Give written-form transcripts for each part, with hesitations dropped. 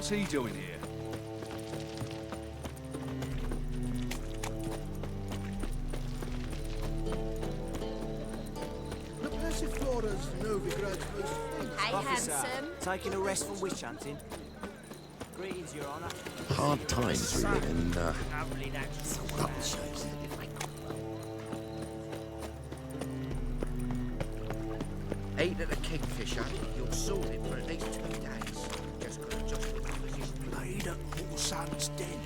What's he doing here? Hey, handsome. Taking a rest from witch hunting. Greetings, Your Honour. Hard times really, and Lovely, that's button shapes. Eat at the Kingfisher, you'll sort it for at least 2 days. Just gotta adjust the position. Laid at all son's den.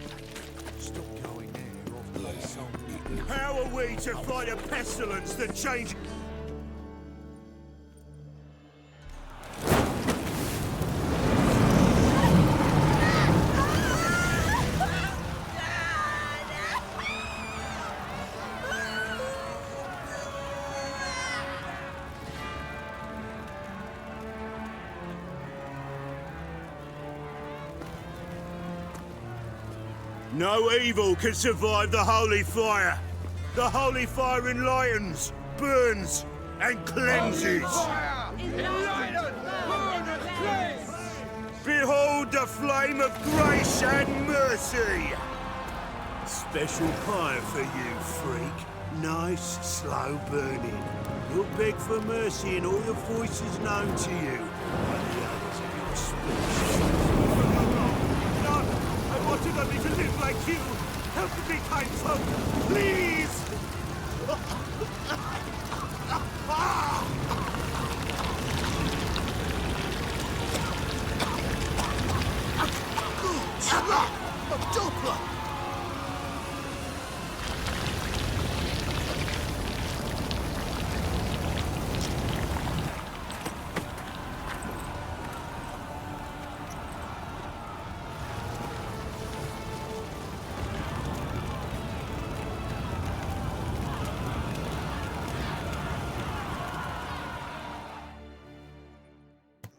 Stop going there, or play something. How are we to fight a pestilence that changes? No evil can survive the holy fire. The holy fire enlightens, burns, and cleanses. Behold the flame of grace and mercy. Special pie for you, freak. Nice, slow burning. You'll beg for mercy in all the voices known to you. And the others of your species. I wanted only to live like you. Help me, kind folk, please! A Doppler!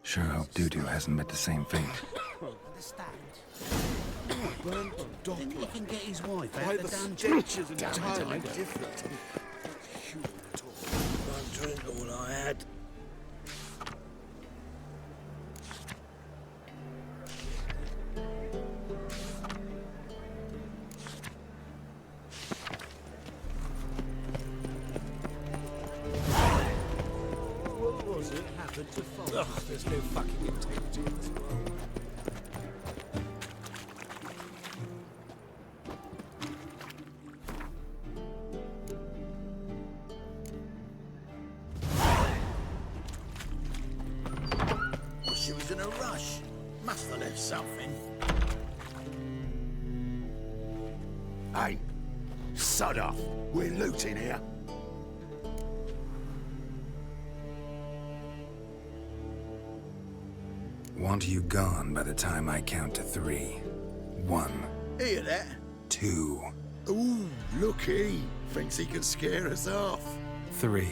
Sure hope Doo-Doo hasn't met the same fate. Then he can get his wife out Why the the dungeon. stench is entirely different. Don't drink all I had. What was it happened to folks? Ugh, there's no fucking integrity in this world. She was in a rush. Must have left something. Hey, sod off. We're looting here. Want you gone by the time I count to 3. 1, Hear that? 2, Ooh, looky. Thinks he can scare us off. 3.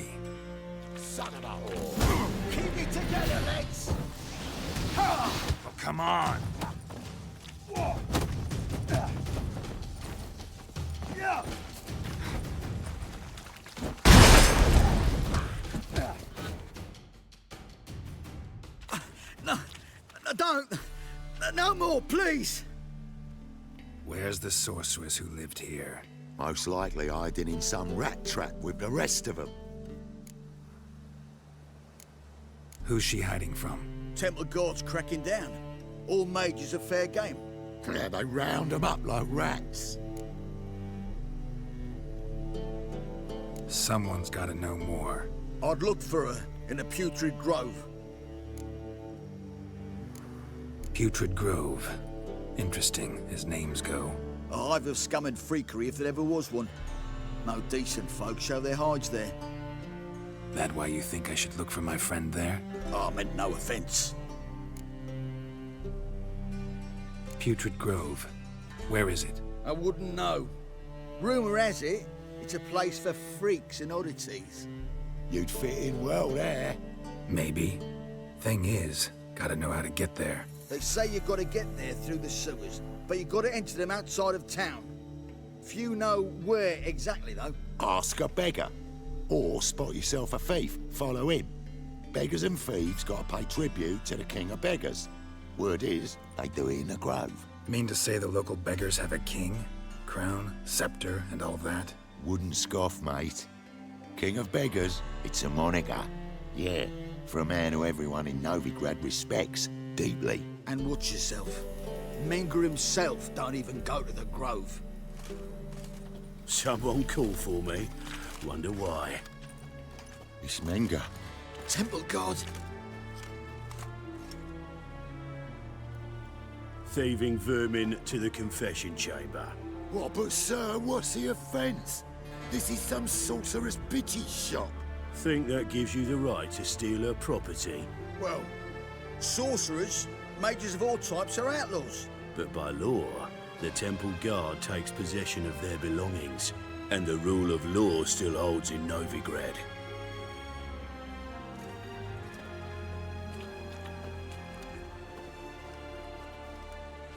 Son of a whore. Keep it together, lads! Oh, come on. No, don't! No more, please! Where's the sorceress who lived here? Most likely hiding in some rat trap with the rest of them. Who's she hiding from? Temple guards cracking down. All mages are fair game. Yeah, they round them up like rats. Someone's gotta know more. I'd look for her in the Putrid Grove. Putrid Grove. Interesting, as names go. A hive of scum and freakery if there ever was one. No decent folk show their hides there. That why you think I should look for my friend there? Oh, I meant no offense. Putrid Grove. Where is it? I wouldn't know. Rumour has it, it's a place for freaks and oddities. You'd fit in well there. Maybe. Thing is, gotta know how to get there. They say you've got to get there through the sewers, but you've got to enter them outside of town. Few know where exactly, though. Ask a beggar. Or spot yourself a thief. Follow him. Beggars and thieves got to pay tribute to the king of beggars. Word is, they do it in a grove. Mean to say the local beggars have a king? Crown, scepter, and all that? Wouldn't scoff, mate. King of beggars, it's a moniker. Yeah, for a man who everyone in Novigrad respects deeply. And watch yourself. Menger himself don't even go to the grove. Someone call for me. Wonder why. It's Menger. Temple guard. Thieving vermin to the confession chamber. What, but sir, what's the offence? This is some sorcerer's bitty shop. Think that gives you the right to steal her property? Well, sorcerers, mages of all types are outlaws. But by law, the temple guard takes possession of their belongings, and the rule of law still holds in Novigrad.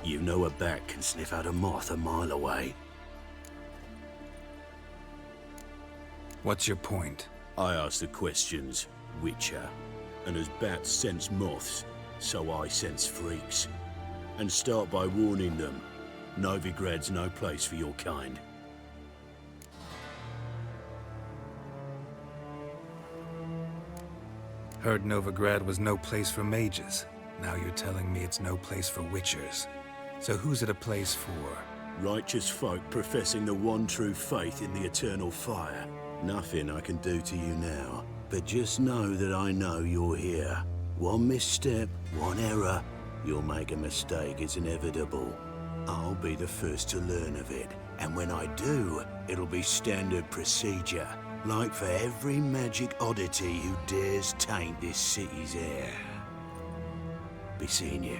You know a bat can sniff out a moth a mile away. What's your point? I ask the questions, Witcher. And as bats sense moths, so I sense freaks. And start by warning them, Novigrad's no place for your kind. Heard Novigrad was no place for mages. Now you're telling me it's no place for witchers. So who's it a place for? Righteous folk professing the one true faith in the eternal fire. Nothing I can do to you now, but just know that I know you're here. One misstep, one error, you'll make a mistake, it's inevitable. I'll be the first to learn of it, and when I do, it'll be standard procedure, like for every magic oddity who dares taint this city's air. Be seeing you.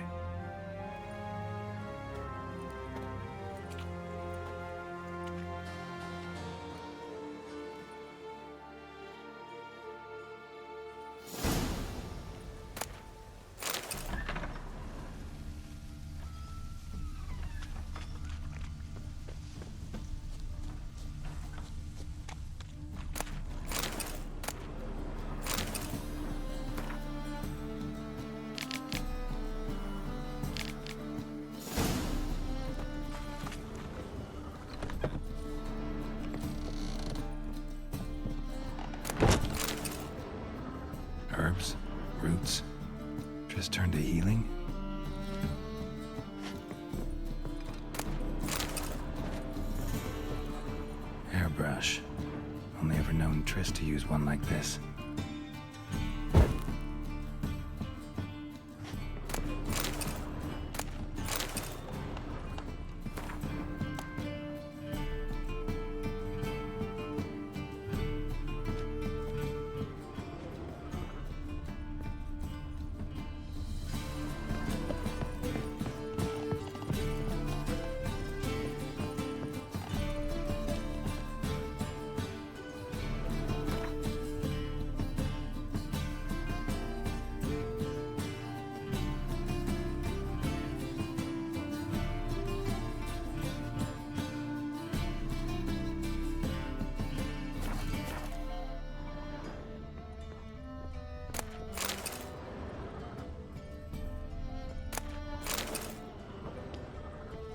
Herbs? Roots? Just turn to healing? Hairbrush. Only ever known Triss to use one like this.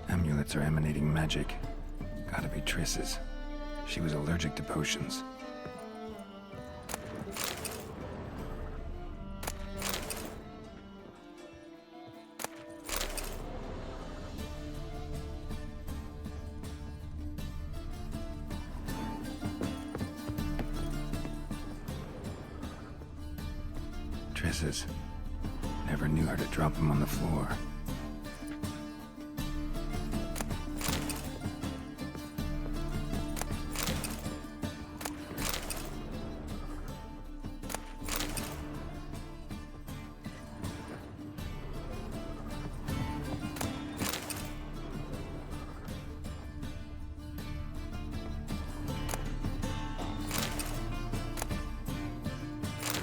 Amulets are emanating magic. Gotta be Triss's. She was allergic to potions. Triss's. Never knew her to drop them on the floor.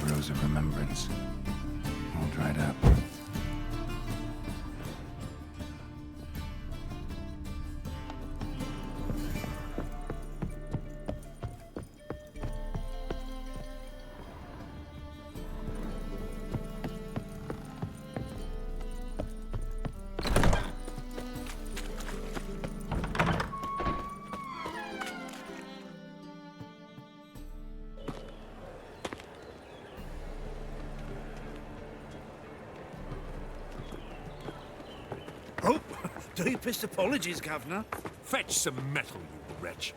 Rose of Remembrance. All dried up. Deepest apologies, Governor. Fetch some metal, you wretch.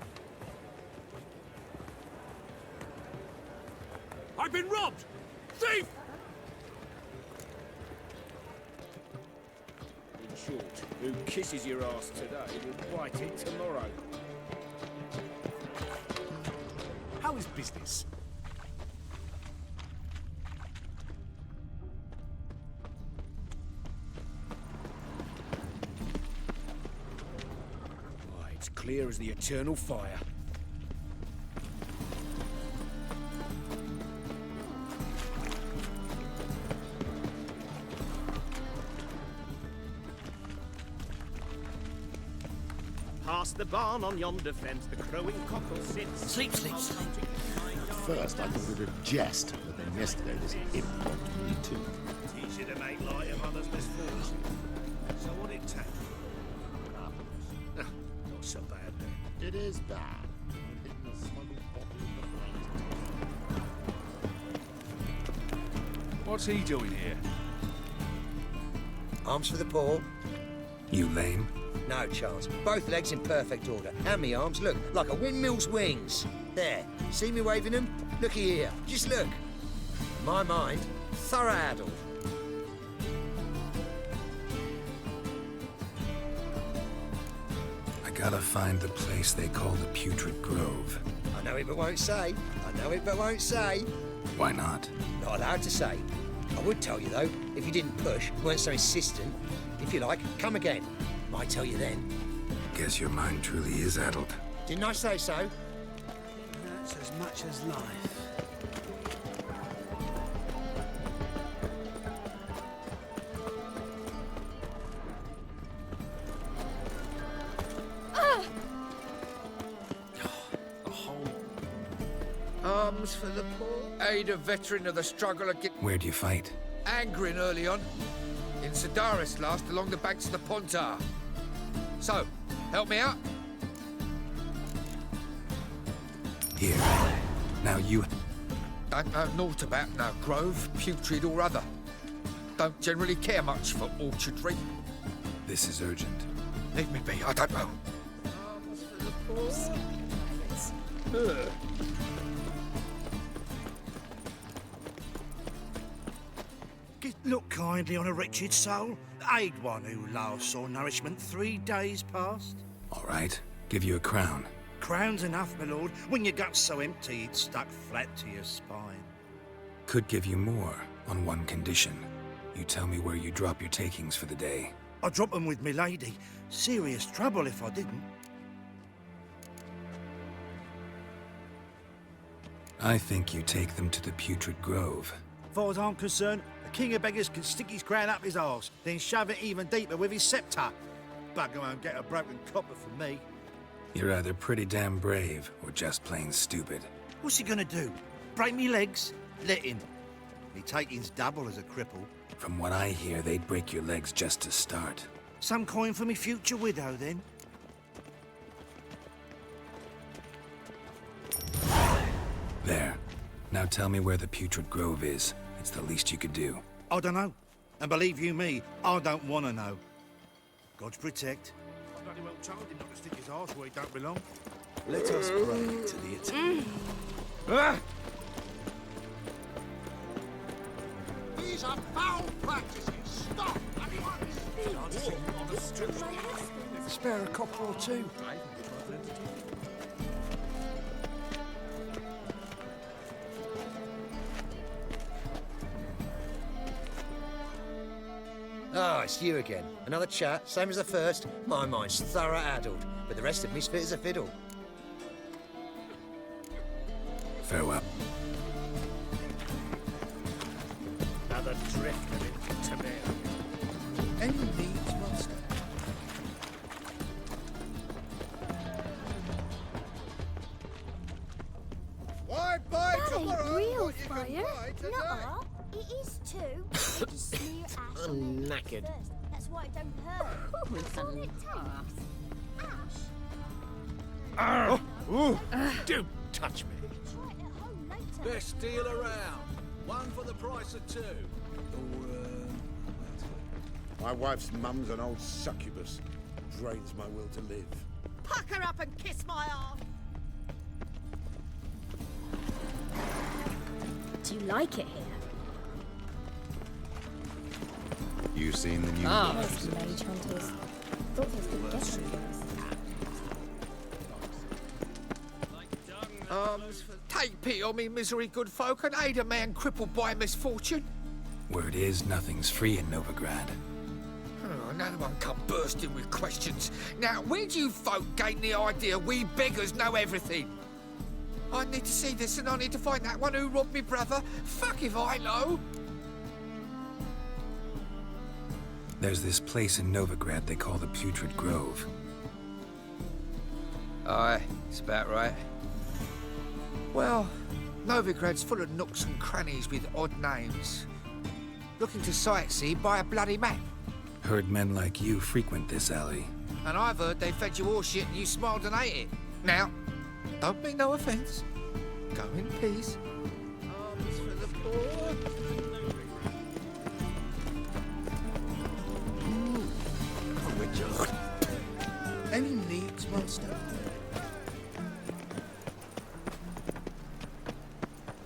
I've been robbed! Thief! In short, who kisses your ass today will bite it tomorrow. How is business? Why, it's clear as the eternal fire. Past the barn on yonder fence, the crowing cockle sits. Sleep, sleep, sleep. First, I thought it a jest, but then yesterday this imp wanted me too. Easy to make light of others' misfortune. So what it take? Not so bad then. It is bad. I'm hitting a smuggled bottle in the front. What's he doing here? Arms for the poor. You lame? No chance. Both legs in perfect order. And me arms, look, like a windmill's wings. There. See me waving them? Looky here. Just look. My mind, thorough addled. I gotta find the place they call the Putrid Grove. I know it but won't say. I know it but won't say. Why not? Not allowed to say. I would tell you though, if you didn't push, weren't so insistent. If you like, come again. Might tell you then. Guess your mind truly is addled. Didn't I say so? That's as much as life. Arms for the poor. Aid a veteran of the struggle against... Where'd you fight? Angering early on. In Sedaris last, along the banks of the Pontar. So, help me out? Here. Now you... Don't know naught about no grove, putrid or other. Don't generally care much for orchardry. This is urgent. Leave me be, I don't know. Arms for the poor. Look kindly on a wretched soul. Aid one who last saw nourishment 3 days past. All right. Give you a crown. Crown's enough, my lord, when your gut's so empty it's stuck flat to your spine. Could give you more, on one condition. You tell me where you drop your takings for the day. I drop them with me lady. Serious trouble if I didn't. I think you take them to the Putrid Grove. Far as I'm concerned, the king of beggars can stick his crown up his arse, then shove it even deeper with his sceptre. Bugger won't get a broken copper from me. You're either pretty damn brave, or just plain stupid. What's he gonna do? Break me legs? Let him. Me taking's double as a cripple. From what I hear, they'd break your legs just to start. Some coin for me future widow, then? There. Now tell me where the Putrid Grove is. It's the least you could do. I don't know. And believe you me, I don't want to know. God's protect. I bloody well told him not to stick his arse where he don't belong. Let us pray to the eternal. These are foul practices. Stop! Spare a copper or two. Ah, it's you again. Another chat, same as the first. My mind's thorough addled, but the rest of me's fit as a fiddle. Farewell. Another drift of it to bear. Any needs, master? Why buy That tomorrow ain't real what you can fire. buy today? Nuh-uh. It is too. They just smear ash on their knackered. first. That's why it don't hurt. That's all it takes. Ash. Don't touch me. Try it at home later. Best deal around. One for the price of two. My wife's mum's an old succubus. drains my will to live. Pucker up and kiss my arm. Do you like it here? You seen the new Most mage hunters. Thought they could get something. Take pity on me, misery good folk, and aid a man crippled by misfortune. Word is, nothing's free in Novigrad. Oh, another one come bursting with questions. Now, where do you folk gain the idea we beggars know everything? I need to see this, and I need to find that one who robbed me brother. Fuck if I know. There's this place in Novigrad they call the Putrid Grove. Aye, it's about right. Well, Novigrad's full of nooks and crannies with odd names. Looking to sightsee, buy a bloody map. Heard men like you frequent this alley. And I've heard they fed you all shit and you smiled and ate it. Now, don't mean no offence. Go in peace. Arms for the poor. Any needs, monster?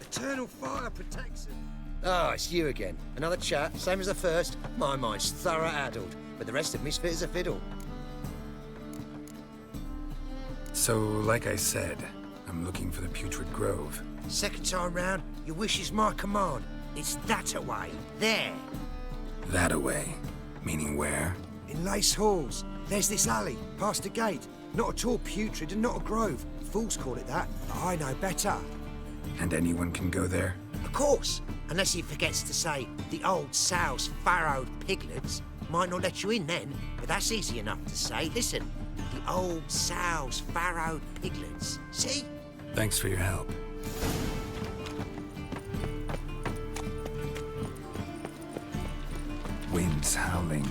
Eternal fire protects him. Ah, it's you again. Another chat, same as the first. My mind's thorough addled, but the rest of me's fit as a fiddle. So, like I said, I'm looking for the Putrid Grove. Second time round, your wish is my command. It's that away. There. That away? Meaning where? In Lace Halls. There's this alley, past the gate. Not at all putrid and not a grove. Fools call it that, but I know better. And anyone can go there? Of course, unless he forgets to say the old sow's farrowed piglets. Might not let you in then, but that's easy enough to say. Listen, the old sow's farrowed piglets. See? Thanks for your help. Winds howling.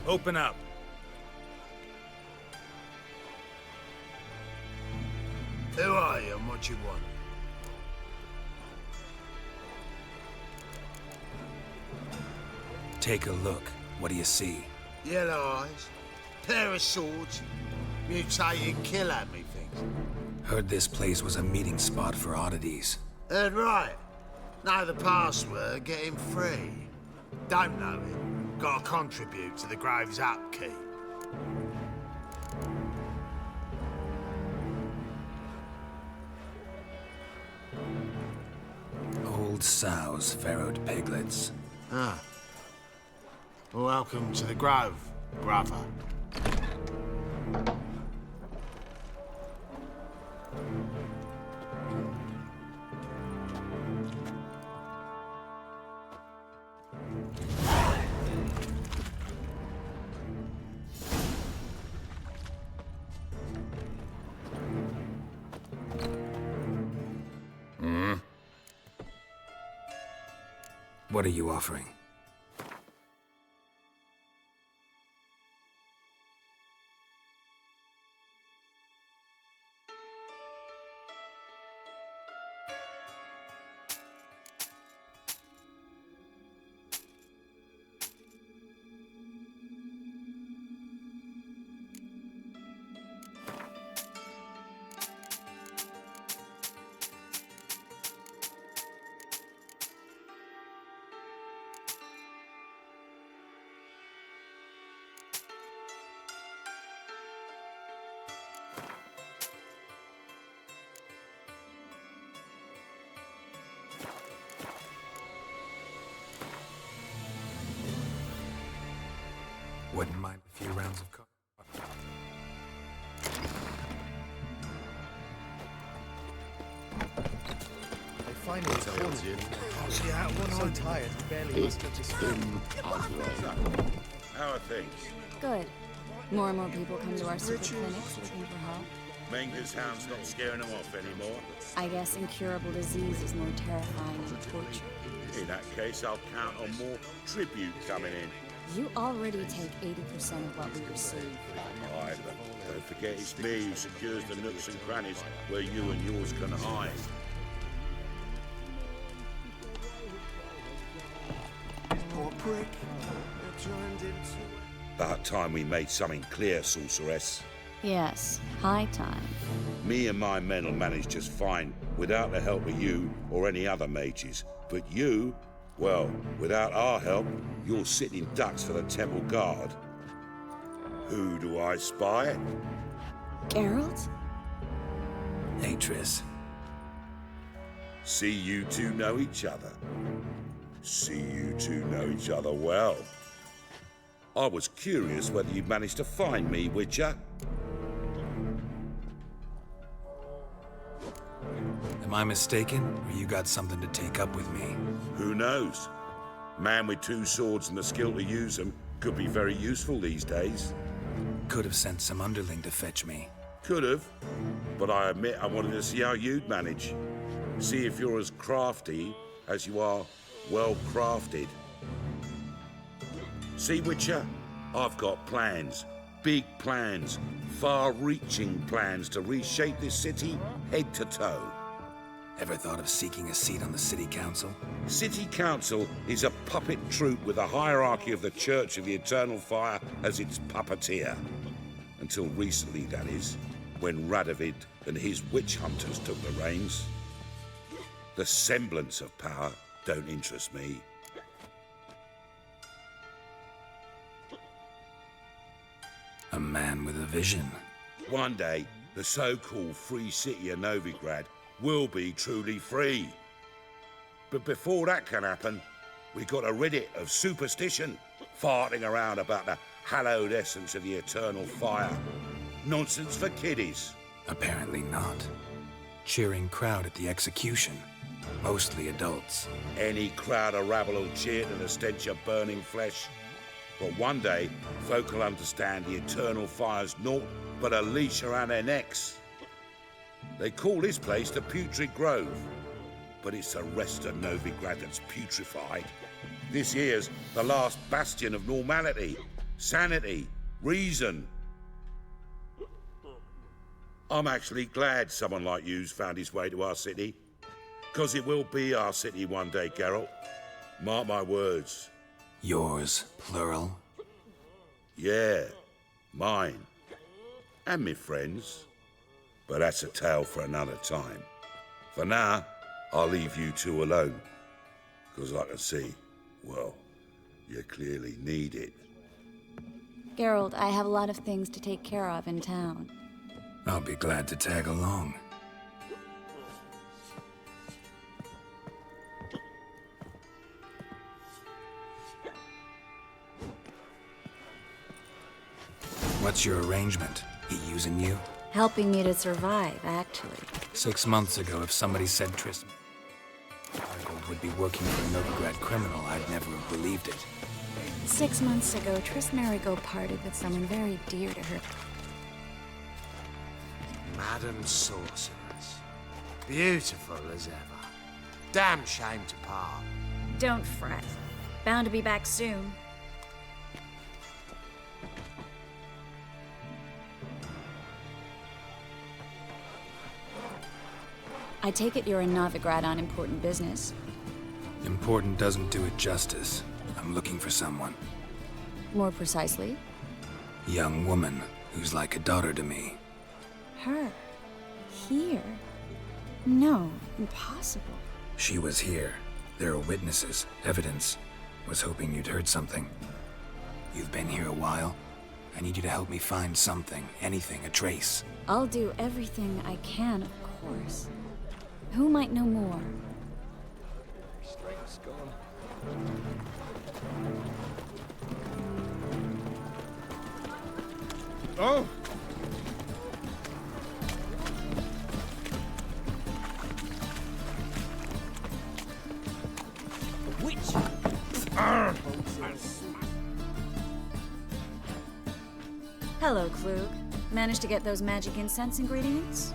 Open up. Who are you and what you want? Take a look. What do you see? Yellow eyes, pair of swords, mutated killer, methinks. Heard this place was a meeting spot for oddities. Heard right. Know the password, get him free. Don't know it, gotta contribute to the Grove's upkeep. Old sows, farrowed piglets. Ah. Welcome to the Grove, brother. What are you offering? Wouldn't mind a few rounds of coke. They finally cornered you. See that one so tired, he barely mustered his How are things? Good. More and more people come to our secret clinics looking for help. Menger's hound's not scaring them off anymore. I guess incurable disease is more terrifying than torture. In that case, I'll count on more tribute coming in. You already take 80% of what we receive. Aye, but don't forget it's me who secures the nooks and crannies where you and yours can hide. Poor prick. They're joined into it. About time we made something clear, sorceress. Yes, high time. Me and my men will manage just fine without the help of you or any other mages. But you, well, without our help, you're sitting ducks for the temple guard. Who do I spy? Geralt? Hey, Triss. See you two know each other. See you two know each other well. I was curious whether you'd managed to find me, Witcher. Am I mistaken, or you got something to take up with me? Who knows? Man with two swords and the skill to use them could be very useful these days. Could have sent some underling to fetch me. Could have, but I admit I wanted to see how you'd manage. See if you're as crafty as you are well crafted. See, Witcher, I've got plans. Big plans. Far-reaching plans to reshape this city head to toe. Ever thought of seeking a seat on the city council? City council is a puppet troupe with a hierarchy of the Church of the Eternal Fire as its puppeteer. Until recently, that is, when Radovid and his witch hunters took the reins. The semblance of power don't interest me. A man with a vision. One day, the so-called free city of Novigrad will be truly free. But before that can happen, we got to rid it of superstition, farting around about the hallowed essence of the eternal fire. Nonsense for kiddies. Apparently not. Cheering crowd at the execution. Mostly adults. Any crowd of rabble will cheer to the stench of burning flesh. But one day, folk will understand the eternal fire's naught but a leash around their necks. They call this place the Putrid Grove, but it's the rest of Novigrad that's putrefied. This here's the last bastion of normality, sanity, reason. I'm actually glad someone like you's found his way to our city, because it will be our city one day, Geralt. Mark my words. Yours, plural? Yeah, mine. And me friends. But that's a tale for another time. For now, I'll leave you two alone. Because I can see, well, you clearly need it. Geralt, I have a lot of things to take care of in town. I'll be glad to tag along. What's your arrangement? He using you? Helping me to survive, actually. 6 months ago, if somebody said Triss Merigold would be working for a Novigrad criminal, I'd never have believed it. 6 months ago, Triss Merigold parted with someone very dear to her. Madam Sorceress. Beautiful as ever. Damn shame to part. Don't fret. Bound to be back soon. I take it you're in Novigrad on important business. Important doesn't do it justice. I'm looking for someone. More precisely? Young woman who's like a daughter to me. Her? Here? No, impossible. She was here. There are witnesses, evidence. Was hoping you'd heard something. You've been here a while. I need you to help me find something, anything, a trace. I'll do everything I can, of course. Who might know more? Strength's gone. Oh! Which? Hello, Klug. Managed to get those magic incense ingredients?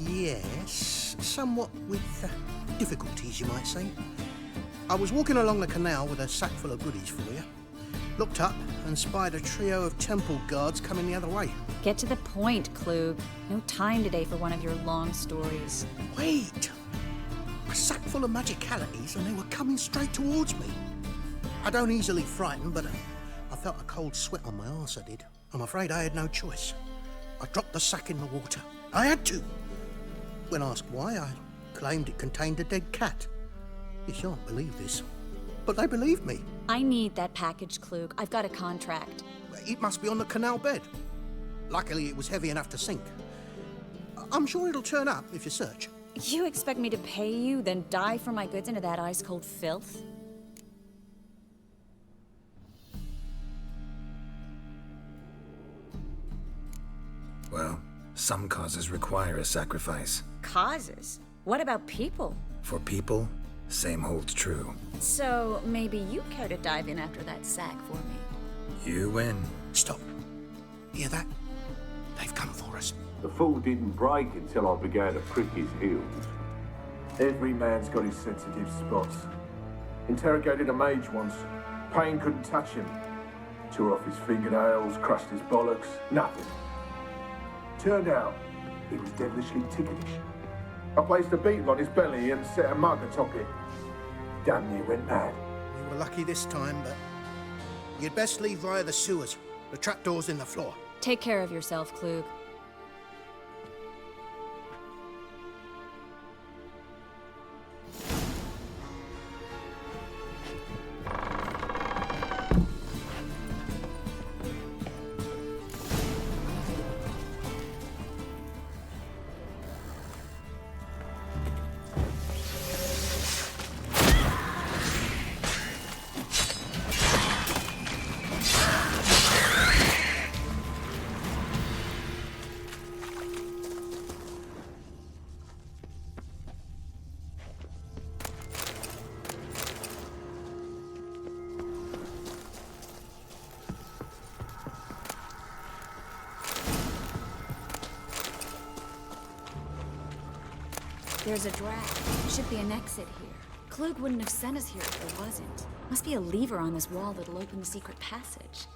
Yes, somewhat with difficulties, you might say. I was walking along the canal with a sack full of goodies for you. Looked up and spied a trio of temple guards coming the other way. Get to the point, Klug. No time today for one of your long stories. Wait! A sack full of magicalities and they were coming straight towards me. I don't easily frighten, but I felt a cold sweat on my arse, I did. I'm afraid I had no choice. I dropped the sack in the water. I had to. When asked why, I claimed it contained a dead cat. You shan't believe this, but they believed me. I need that package, Klug. I've got a contract. It must be on the canal bed. Luckily, it was heavy enough to sink. I'm sure it'll turn up if you search. You expect me to pay you, then dive for my goods into that ice-cold filth? Well, some causes require a sacrifice. Causes? What about people? For people, same holds true. So, maybe you care to dive in after that sack for me? You win. Stop. Hear that? They've come for us. The fall didn't break until I began to prick his heels. Every man's got his sensitive spots. Interrogated a mage once. Pain couldn't touch him. Tore off his fingernails, crushed his bollocks, nothing. Turned out, he was devilishly ticklish. I placed a beetle on his belly and set a mug atop it. Damn near went mad. We were lucky this time, but you'd best leave via the sewers. The trapdoor's in the floor. Take care of yourself, Klug. There's a draft. Should be an exit here. Klug wouldn't have sent us here if there wasn't. Must be a lever on this wall that'll open the secret passage.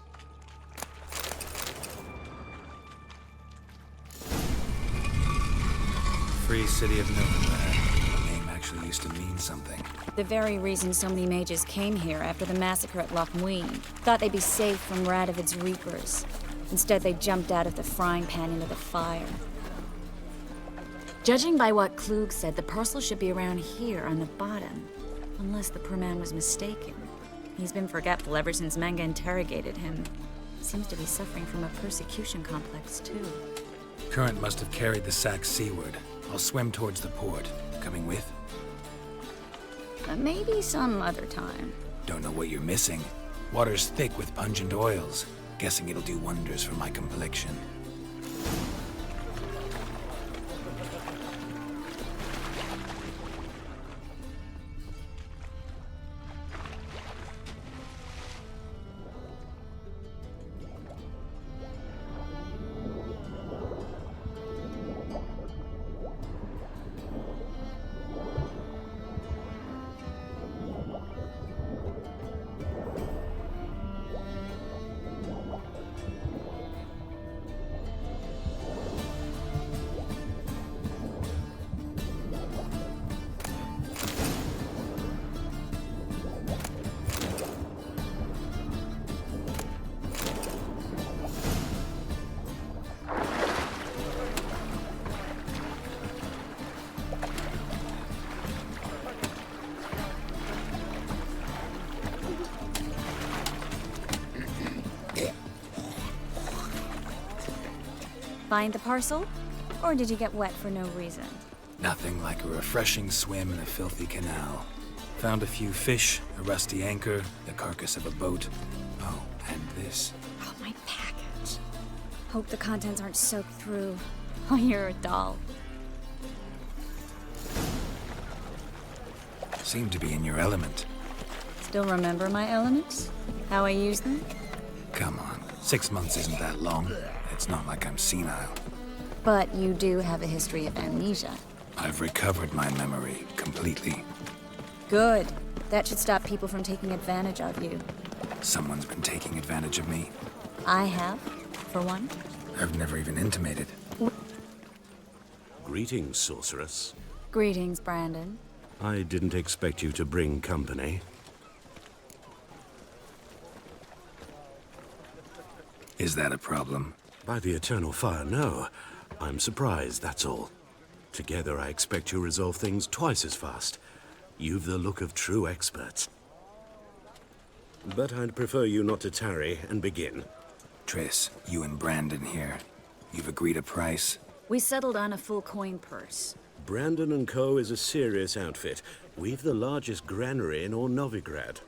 Free City of Nowhere. The name actually used to mean something. The very reason so many mages came here after the massacre at Loch Muin. Thought they'd be safe from Radovid's reapers. Instead, they jumped out of the frying pan into the fire. Judging by what Klug said, the parcel should be around here on the bottom. Unless the poor man was mistaken. He's been forgetful ever since Manga interrogated him. Seems to be suffering from a persecution complex, too. Current must have carried the sack seaward. I'll swim towards the port. Coming with? Maybe some other time. Don't know what you're missing. Water's thick with pungent oils. Guessing it'll do wonders for my complexion. Find the parcel? Or did you get wet for no reason? Nothing like a refreshing swim in a filthy canal. Found a few fish, a rusty anchor, the carcass of a boat. Oh, and this. Oh, my package. Hope the contents aren't soaked through. Oh, you're a doll. Seem to be in your element. Still remember my elements? How I use them? Come on, 6 months isn't that long. It's not like I'm senile. But you do have a history of amnesia. I've recovered my memory completely. Good. That should stop people from taking advantage of you. Someone's been taking advantage of me. I have, for one. I've never even intimated. Greetings, sorceress. Greetings, Brandon. I didn't expect you to bring company. Is that a problem? By the eternal fire, no. I'm surprised, that's all. Together, I expect you resolve things twice as fast. You've the look of true experts. But I'd prefer you not to tarry and begin. Triss, you and Brandon here. You've agreed a price? We settled on a full coin purse. Brandon & Co. is a serious outfit. We've the largest granary in all Novigrad.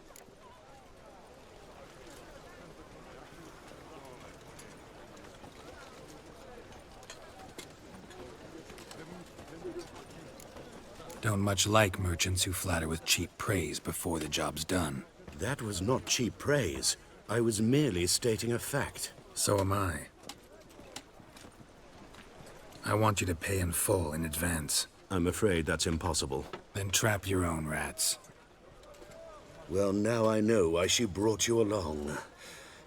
Don't much like merchants who flatter with cheap praise before the job's done. That was not cheap praise. I was merely stating a fact. So am I. I want you to pay in full in advance. I'm afraid that's impossible. Then trap your own rats. Well, now I know why she brought you along.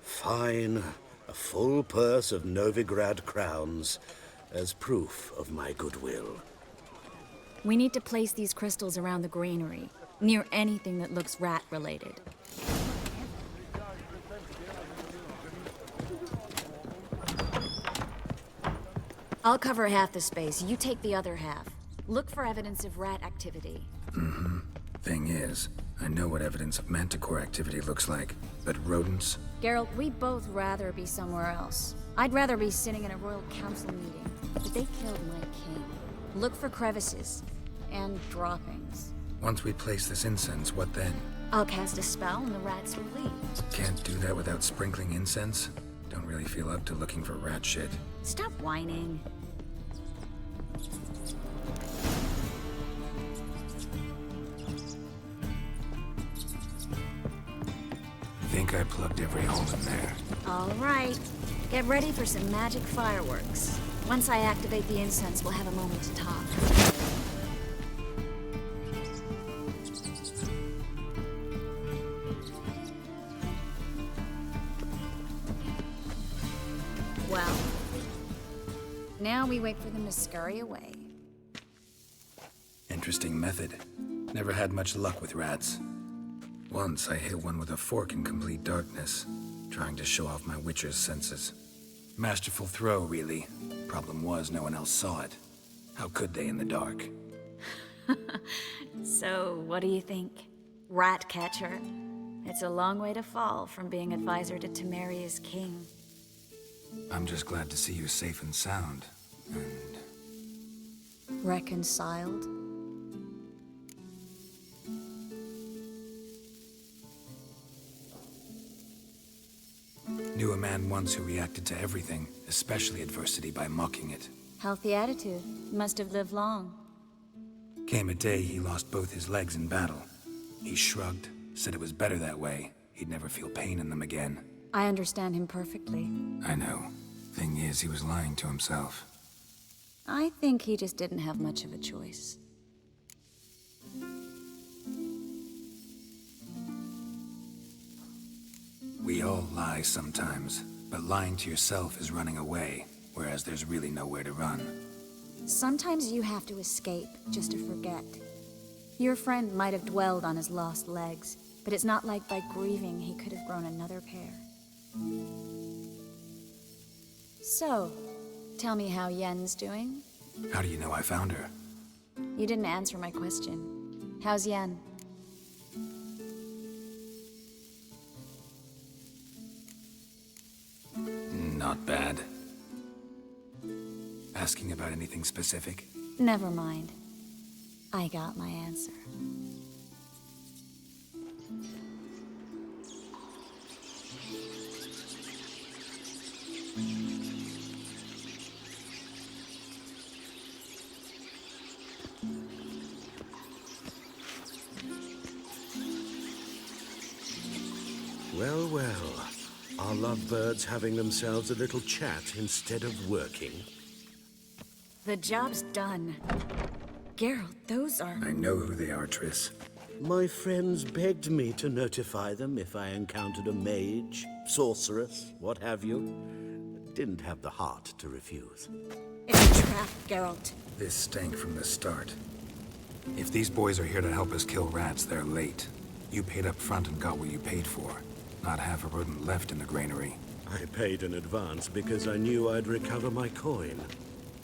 Fine. A full purse of Novigrad crowns as proof of my goodwill. We need to place these crystals around the granary, near anything that looks rat-related. I'll cover half the space, you take the other half. Look for evidence of rat activity. Mm-hmm. Thing is, I know what evidence of manticore activity looks like, but rodents? Geralt, we'd both rather be somewhere else. I'd rather be sitting in a royal council meeting, but they killed my king. Look for crevices and droppings. Once we place this incense, what then? I'll cast a spell and the rats will leave. Can't do that without sprinkling incense? Don't really feel up to looking for rat shit. Stop whining. Think I plugged every hole in there. All right. Get ready for some magic fireworks. Once I activate the incense, we'll have a moment to talk. Well, now we wait for them to scurry away. Interesting method. Never had much luck with rats. Once I hit one with a fork in complete darkness, trying to show off my witcher's senses. Masterful throw, really. Problem was, no one else saw it. How could they in the dark? So, what do you think? Rat catcher? It's a long way to fall from being advisor to Temeria's king. I'm just glad to see you safe and sound. And... reconciled? Knew a man once who reacted to everything, especially adversity, by mocking it. Healthy attitude. Must have lived long. Came a day he lost both his legs in battle. He shrugged, said it was better that way. He'd never feel pain in them again. I understand him perfectly. I know. Thing is, he was lying to himself. I think he just didn't have much of a choice. We all lie sometimes, but lying to yourself is running away, whereas there's really nowhere to run. Sometimes you have to escape, just to forget. Your friend might have dwelled on his lost legs, but it's not like by grieving he could have grown another pair. So, tell me how Yen's doing? How do you know I found her? You didn't answer my question. How's Yen? Not bad. Asking about anything specific? Never mind. I got my answer. Well, well. Our lovebirds having themselves a little chat instead of working? The job's done. Geralt, those are... I know who they are, Triss. My friends begged me to notify them if I encountered a mage, sorceress, what have you. Didn't have the heart to refuse. It's a trap, Geralt. This stank from the start. If these boys are here to help us kill rats, they're late. You paid up front and got what you paid for. Not half a rodent left in the granary. I paid in advance because I knew I'd recover my coin.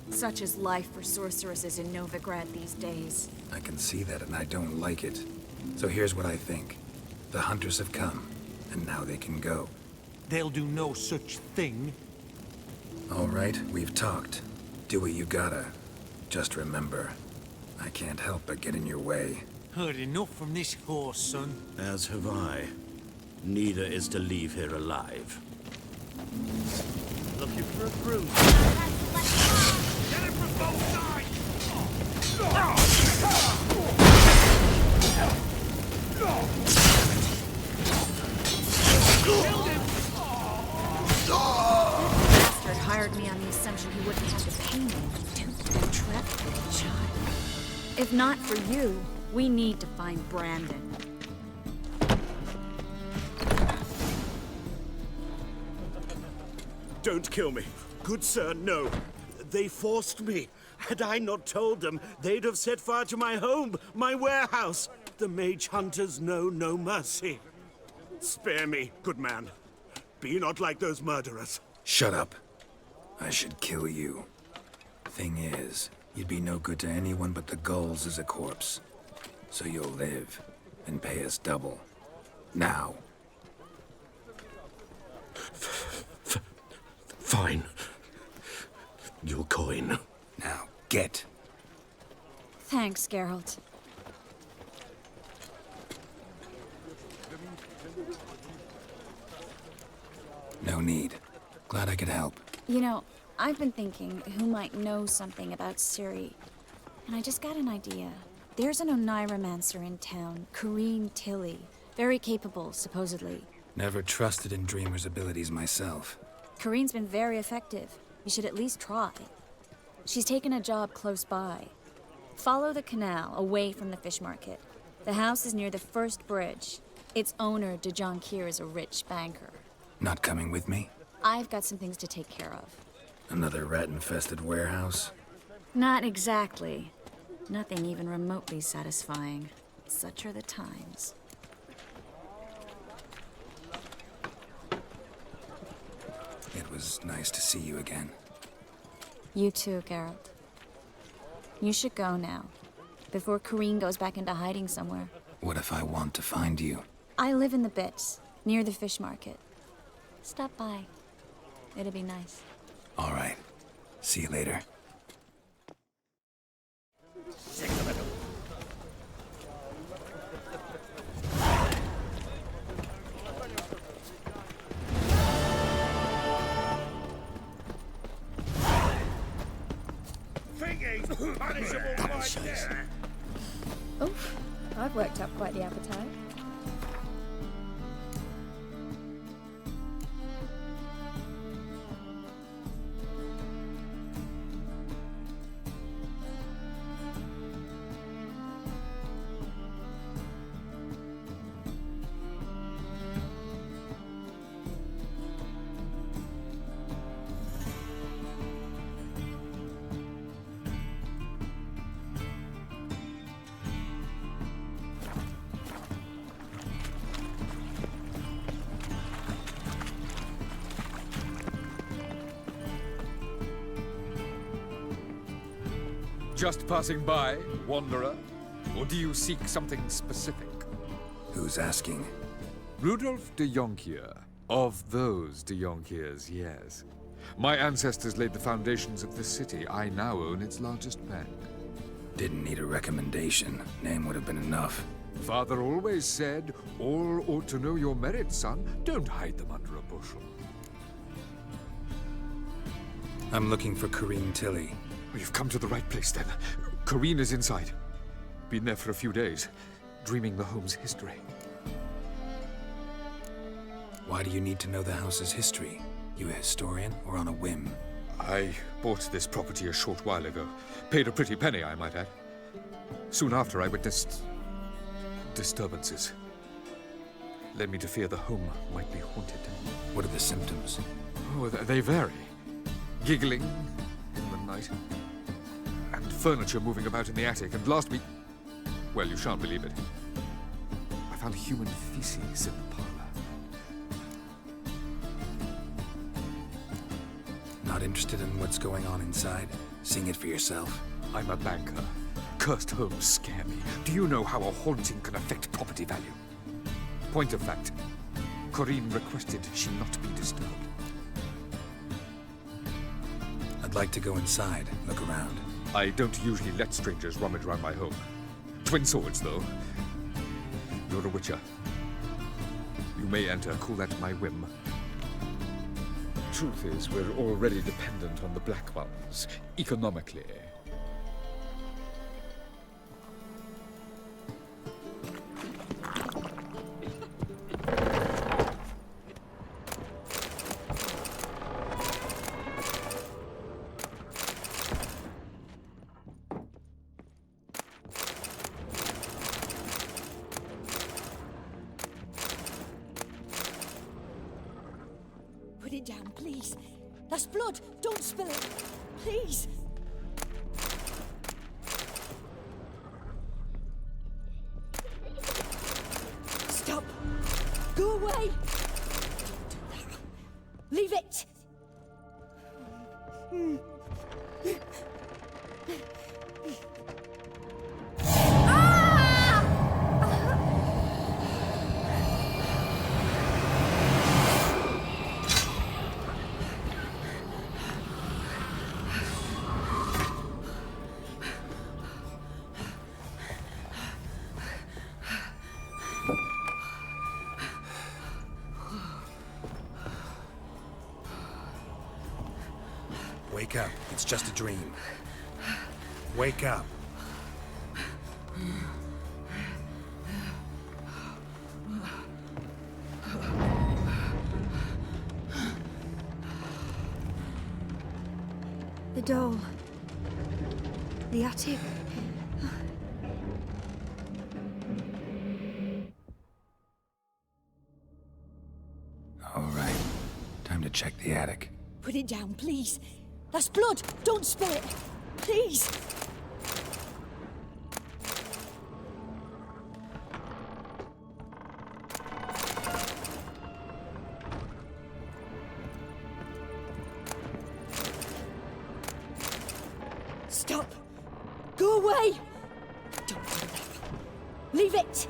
Such is life for sorceresses in Novigrad these days. I can see that and I don't like it. So here's what I think. The hunters have come, and now they can go. They'll do no such thing. All right, we've talked. Do what you gotta. Just remember, I can't help but get in your way. Heard enough from this horse, son. As have I. Neither is to leave here alive. Looking for a bruise. Get him from both sides! Killed him! Bastard hired me on the assumption he wouldn't have to pay me. Duped and trapped like a child. If not for you, we need to find Brandon. Don't kill me. Good sir, no. They forced me. Had I not told them, they'd have set fire to my home, my warehouse. The mage hunters know no mercy. Spare me, good man. Be not like those murderers. Shut up. I should kill you. Thing is, you'd be no good to anyone but the gulls as a corpse. So you'll live, and pay us double. Now. Fine. Your coin. Now, get. Thanks, Geralt. No need. Glad I could help. You know, I've been thinking who might know something about Ciri. And I just got an idea. There's an Oneiromancer in town, Corrine Tilly. Very capable, supposedly. Never trusted in Dreamer's abilities myself. Corrine's been very effective. You should at least try. She's taken a job close by. Follow the canal, away from the fish market. The house is near the first bridge. Its owner, de Jonquier, is a rich banker. Not coming with me? I've got some things to take care of. Another rat-infested warehouse? Not exactly. Nothing even remotely satisfying. Such are the times. It was nice to see you again. You too, Geralt. You should go now, before Corrine goes back into hiding somewhere. What if I want to find you? I live in the Bits, near the fish market. Stop by. It'll be nice. All right. See you later. Punishable by death. Oof, I've worked up quite the appetite. Just passing by, wanderer? Or do you seek something specific? Who's asking? Rudolf de Jonquier. Of those de Jonquiers, yes. My ancestors laid the foundations of this city. I now own its largest bank. Didn't need a recommendation. Name would have been enough. Father always said, all ought to know your merits, son. Don't hide them under a bushel. I'm looking for Corrine Tilly. You've come to the right place, then. Corrine is inside. Been there for a few days, dreaming the home's history. Why do you need to know the house's history? You a historian or on a whim? I bought this property a short while ago. Paid a pretty penny, I might add. Soon after, I witnessed disturbances. Led me to fear the home might be haunted. What are the symptoms? Oh, they vary. Giggling in the night, and furniture moving about in the attic, and last week... Well, you shan't believe it. I found human feces in the parlor. Not interested in what's going on inside? Seeing it for yourself? I'm a banker. Cursed homes scare me. Do you know how a haunting can affect property value? Point of fact, Corinne requested she not be disturbed. I'd like to go inside, look around. I don't usually let strangers rummage around my home. Twin swords, though. You're a witcher. You may enter, call that my whim. Truth is, we're already dependent on the Black Ones, economically. Put it down, please. That's blood. Don't spill it. Please. Stop. Go away. Don't do that. Leave it. Wake up. It's just a dream. Wake up. The doll. The attic. All right. Time to check the attic. Put it down, please. That's blood. Don't spill it. Please. Stop. Go away. Don't do that. Leave it.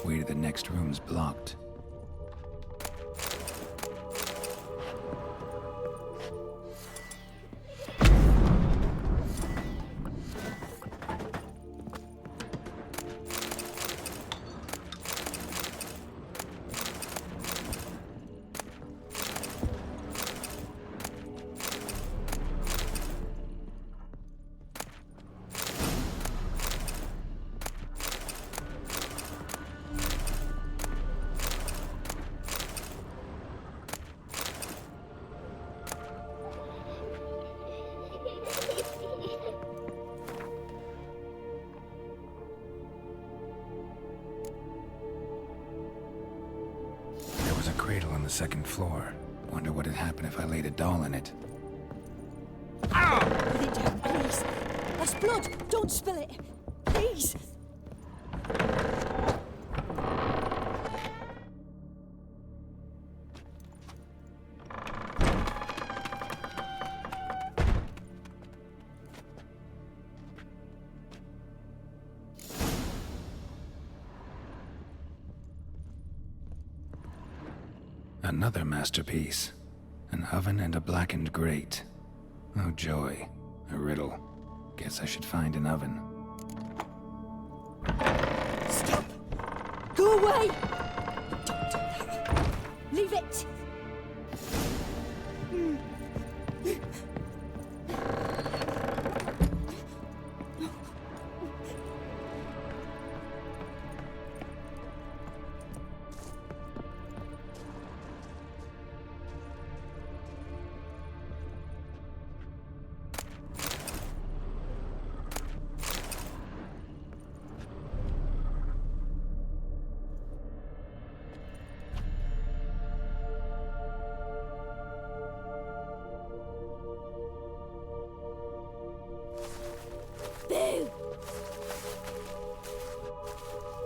Way to the next room's blocked. There was a cradle on the second floor. Wonder what had happened if I laid a doll in it. Put it down, please. That's blood. Don't spill it. Please. Another masterpiece. An oven and a blackened grate. Oh joy. A riddle. Guess I should find an oven. Stop! Go away! Don't do that. Leave it! Boo!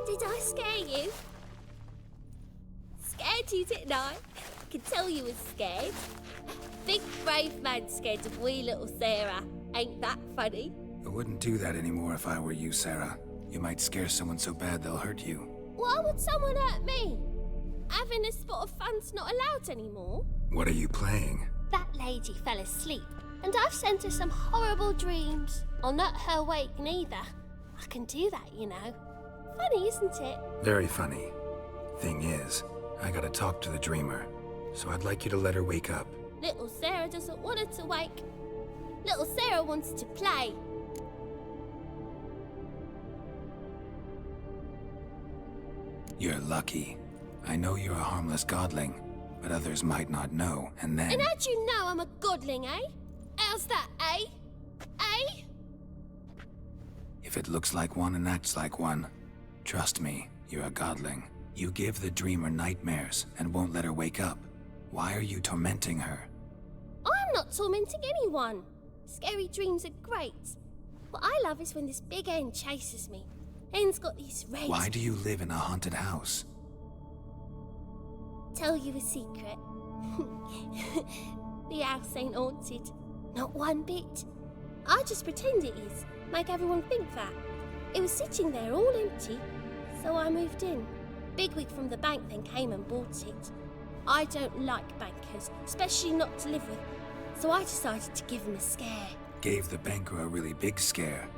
Did I scare you? Scared you, didn't I? Could tell you was scared. Big brave man scared of wee little Sarah. Ain't that funny? I wouldn't do that anymore if I were you, Sarah. You might scare someone so bad they'll hurt you. Why would someone hurt me? Having a spot of fun's not allowed anymore. What are you playing? That lady fell asleep, and I've sent her some horrible dreams. I'll not her wake neither. I can do that, you know. Funny, isn't it? Very funny. Thing is, I gotta talk to the dreamer, so I'd like you to let her wake up. Little Sarah doesn't want her to wake. Little Sarah wants to play. You're lucky. I know you're a harmless godling, but others might not know, and then... And how'd you know I'm a godling, eh? How's that, eh? Eh? If it looks like one and acts like one, trust me, you're a godling. You give the dreamer nightmares and won't let her wake up. Why are you tormenting her? I'm not tormenting anyone. Scary dreams are great. What I love is when this big hen chases me. Hen's got these red... Why do you live in a haunted house? Tell you a secret. The house ain't haunted. Not one bit. I just pretend it is. Make everyone think that. It was sitting there all empty, so I moved in. Bigwig from the bank then came and bought it. I don't like bankers, especially not to live with, so I decided to give him a scare. Gave the banker a really big scare.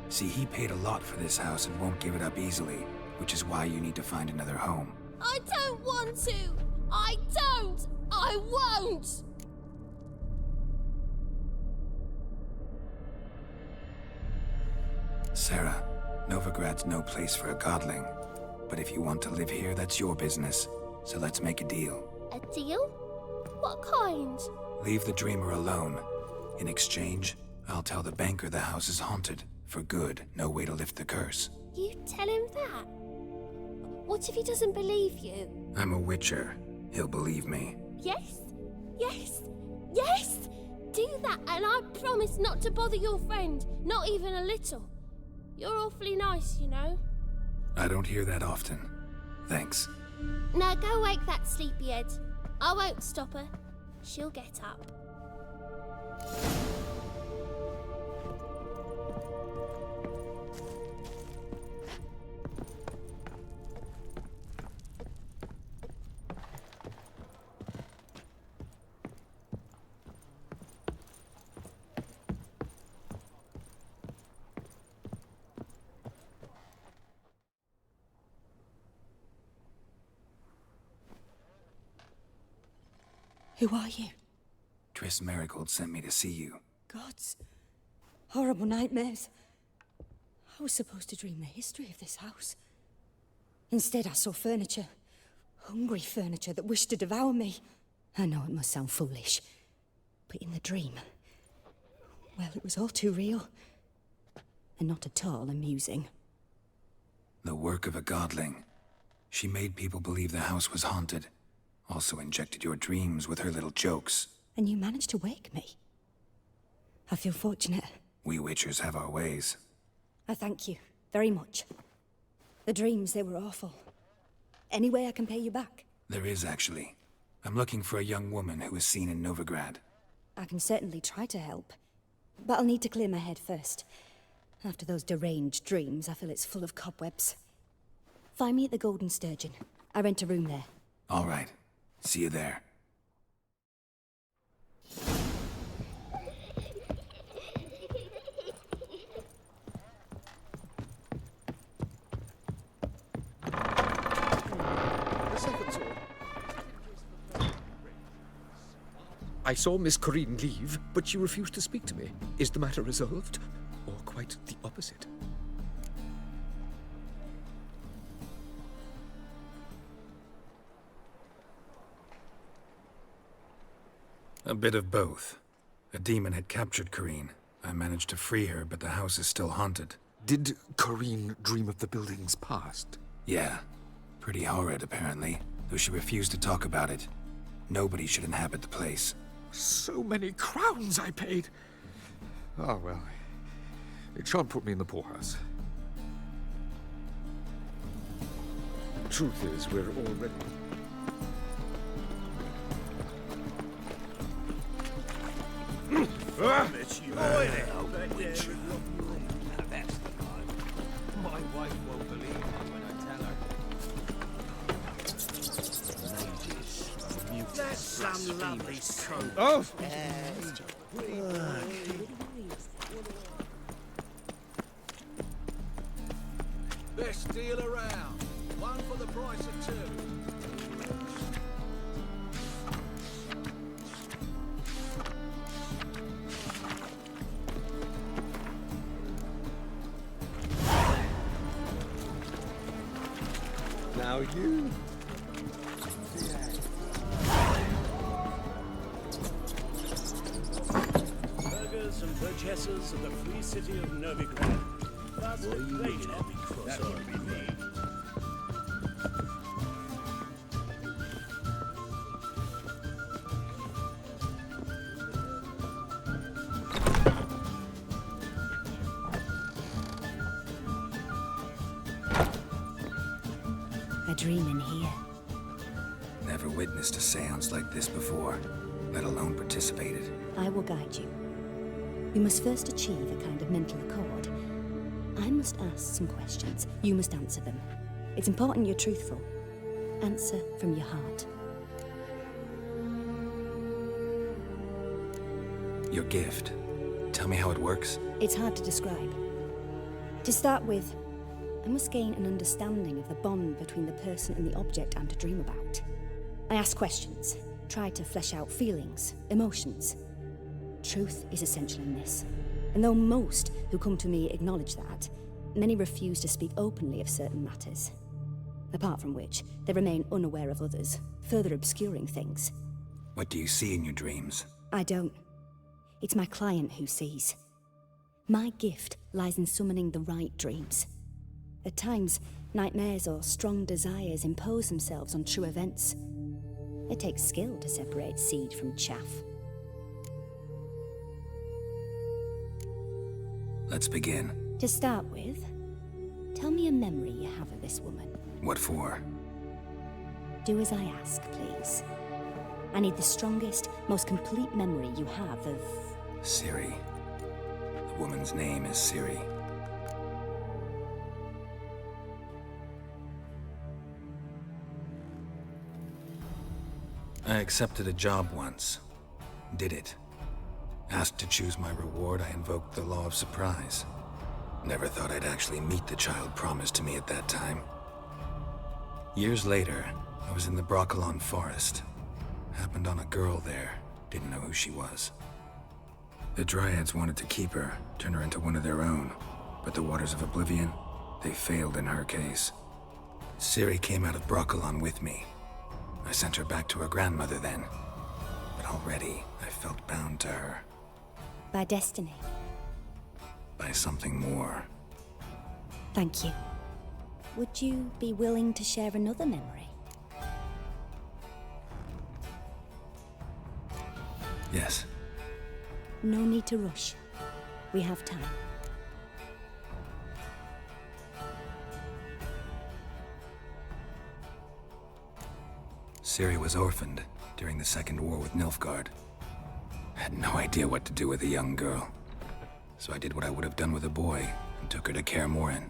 See, he paid a lot for this house and won't give it up easily, which is why you need to find another home. I don't want to! I don't! I won't! Sarah, Novigrad's no place for a godling. But if you want to live here, that's your business. So let's make a deal. A deal? What kind? Leave the dreamer alone. In exchange, I'll tell the banker the house is haunted. For good, no way to lift the curse. You tell him that? What if he doesn't believe you? I'm a witcher. He'll believe me. Yes? Yes? Yes! Do that, and I promise not to bother your friend. Not even a little. You're awfully nice, you know. I don't hear that often. Thanks. Now go wake that sleepyhead. I won't stop her. She'll get up. Who are you? Triss Merigold sent me to see you. Gods. Horrible nightmares. I was supposed to dream the history of this house. Instead, I saw furniture. Hungry furniture that wished to devour me. I know it must sound foolish, but in the dream, well, it was all too real. And not at all amusing. The work of a godling. She made people believe the house was haunted. Also injected your dreams with her little jokes. And you managed to wake me. I feel fortunate. We witchers have our ways. I thank you very much. The dreams, they were awful. Any way I can pay you back? There is, actually. I'm looking for a young woman who was seen in Novigrad. I can certainly try to help. But I'll need to clear my head first. After those deranged dreams, I feel it's full of cobwebs. Find me at the Golden Sturgeon. I rent a room there. All right. See you there. I saw Miss Corrine leave, but she refused to speak to me. Is the matter resolved? Or quite the opposite? A bit of both. A demon had captured Corrine. I managed to free her, but the house is still haunted. Did Corrine dream of the building's past? Yeah. Pretty horrid, apparently, though she refused to talk about it. Nobody should inhabit the place. So many crowns I paid! Ah, well. It shan't put me in the poorhouse. Truth is, we're already... It's you. That's the line. My wife won't believe me when I tell her. That's some lovely coat. Oh! Best deal around. One for the price of two. Now you. Burghers and burgesses of the free city of Novigrad. That's what they can't be cross. That would be me. A dream in here. Never witnessed a seance like this before, let alone participated. I will guide you. We must first achieve a kind of mental accord. I must ask some questions. You must answer them. It's important you're truthful. Answer from your heart. Your gift. Tell me how it works. It's hard to describe. To start with, I must gain an understanding of the bond between the person and the object I'm to dream about. I ask questions, try to flesh out feelings, emotions. Truth is essential in this. And though most who come to me acknowledge that, many refuse to speak openly of certain matters. Apart from which, they remain unaware of others, further obscuring things. What do you see in your dreams? I don't. It's my client who sees. My gift lies in summoning the right dreams. At times, nightmares or strong desires impose themselves on true events. It takes skill to separate seed from chaff. Let's begin. To start with, tell me a memory you have of this woman. What for? Do as I ask, please. I need the strongest, most complete memory you have of... Ciri. The woman's name is Ciri. I accepted a job once. Did it. Asked to choose my reward, I invoked the law of surprise. Never thought I'd actually meet the child promised to me at that time. Years later, I was in the Broccolon forest. Happened on a girl there. Didn't know who she was. The Dryads wanted to keep her, turn her into one of their own. But the Waters of Oblivion, they failed in her case. Ciri came out of Broccolon with me. I sent her back to her grandmother then. But already, I felt bound to her. By destiny. By something more. Thank you. Would you be willing to share another memory? Yes. No need to rush. We have time. Ciri was orphaned during the Second War with Nilfgaard. Had no idea what to do with a young girl. So I did what I would have done with a boy and took her to Kaer Morhen.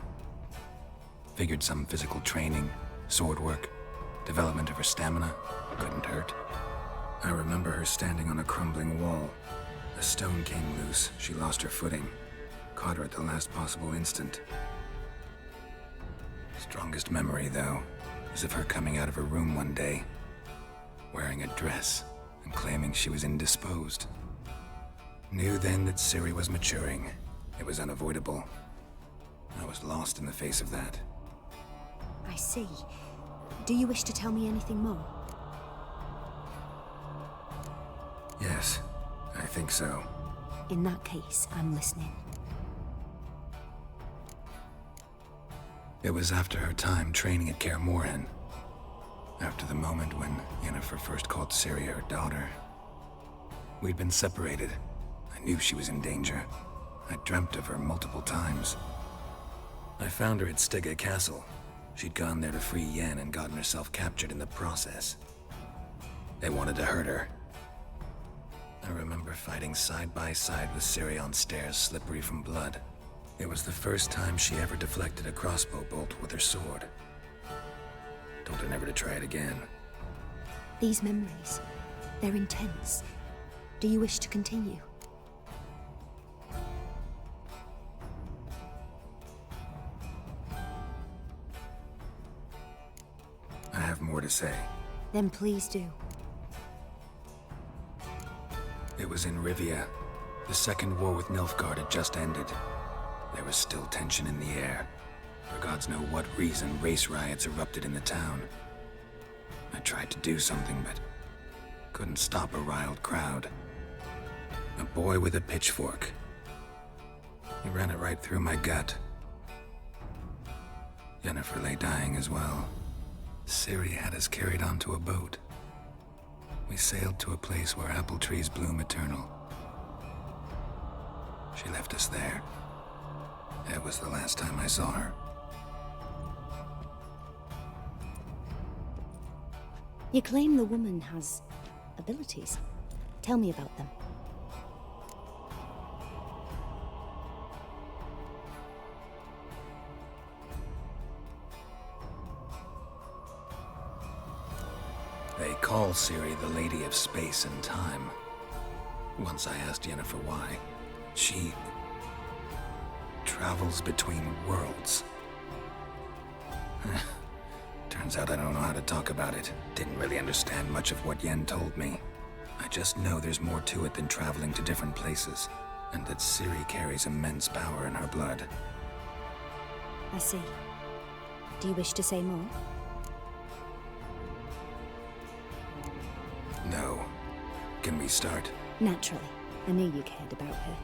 Figured some physical training, sword work, development of her stamina couldn't hurt. I remember her standing on a crumbling wall. A stone came loose, she lost her footing. Caught her at the last possible instant. Strongest memory, though, is of her coming out of her room one day, wearing a dress and claiming she was indisposed. Knew then that Ciri was maturing. It was unavoidable. I was lost in the face of that. I see. Do you wish to tell me anything more? Yes, I think so. In that case, I'm listening. It was after her time training at Kaer Morhen. After the moment when Yennefer first called Ciri her daughter. We'd been separated. I knew she was in danger. I dreamt of her multiple times. I found her at Stege Castle. She'd gone there to free Yen and gotten herself captured in the process. They wanted to hurt her. I remember fighting side by side with Ciri on stairs slippery from blood. It was the first time she ever deflected a crossbow bolt with her sword. Told her never to try it again. These memories, they're intense. Do you wish to continue? I have more to say. Then please do. It was in Rivia. The second war with Nilfgaard had just ended. There was still tension in the air. For gods know what reason, race riots erupted in the town. I tried to do something, but couldn't stop a riled crowd. A boy with a pitchfork. He ran it right through my gut. Yennefer lay dying as well. Ciri had us carried onto a boat. We sailed to a place where apple trees bloom eternal. She left us there. That was the last time I saw her. You claim the woman has abilities. Tell me about them. They call Ciri the Lady of Space and Time. Once I asked Yennefer why. She travels between worlds. Turns out I don't know how to talk about it. Didn't really understand much of what Yen told me. I just know there's more to it than traveling to different places, and that Ciri carries immense power in her blood. I see. Do you wish to say more? No. Can we start? Naturally. I knew you cared about her.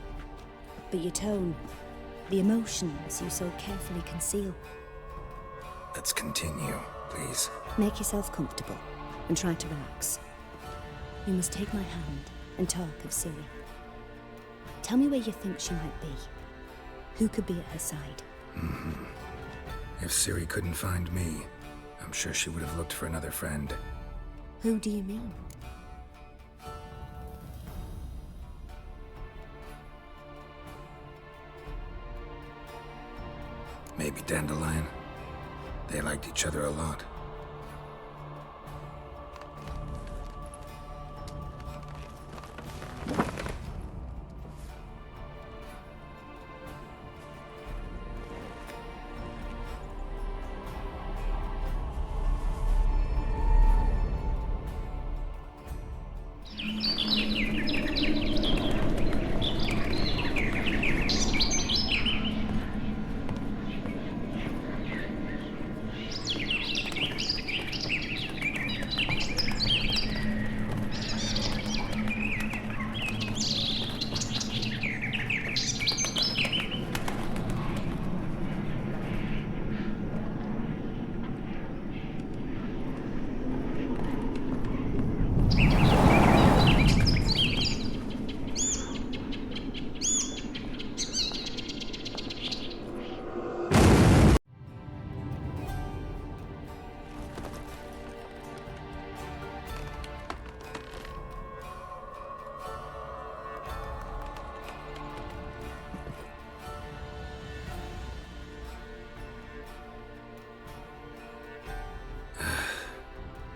But your tone, the emotions you so carefully conceal. Let's continue, please. Make yourself comfortable and try to relax. You must take my hand and talk of Ciri. Tell me where you think she might be. Who could be at her side? If Ciri couldn't find me, I'm sure she would have looked for another friend. Who do you mean? Maybe Dandelion. They liked each other a lot.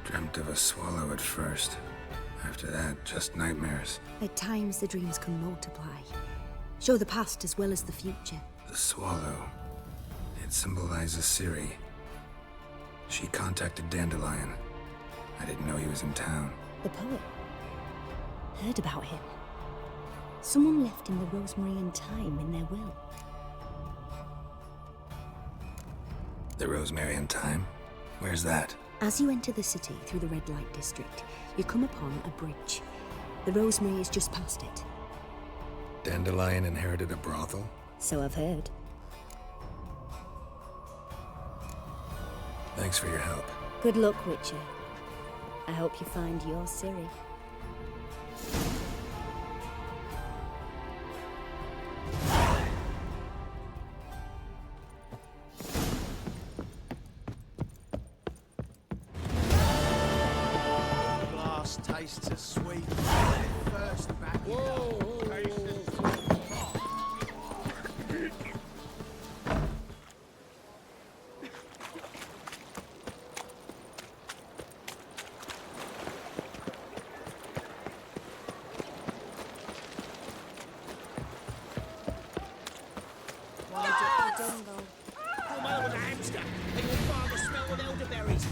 Dreamt of a swallow at first. After that, just nightmares. At times the dreams can multiply. Show the past as well as the future. The swallow. It symbolizes Ciri. She contacted Dandelion. I didn't know he was in town. The poet. Heard about him. Someone left him the rosemary and thyme in their will. The rosemary and thyme? Where's that? As you enter the city through the red light district, you come upon a bridge. The rosemary is just past it. Dandelion inherited a brothel? So I've heard. Thanks for your help. Good luck, Witcher. I hope you find your Ciri. Glass tastes as sweet. First back. Whoa. Come on with a hamster, and you'll find the smell of elderberries.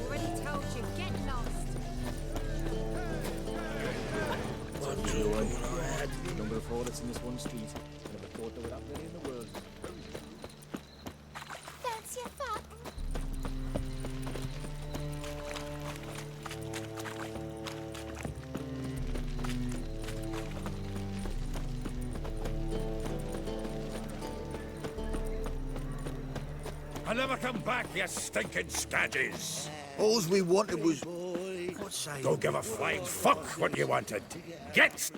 Already told you, get lost. Wonder what I had. Number 4 that's in this one street. I never thought there were that many in the world. Fancy a fat? I never come back, you stinking scadges. All we wanted was... What's say? Don't give a flying fuck what you wanted. Get!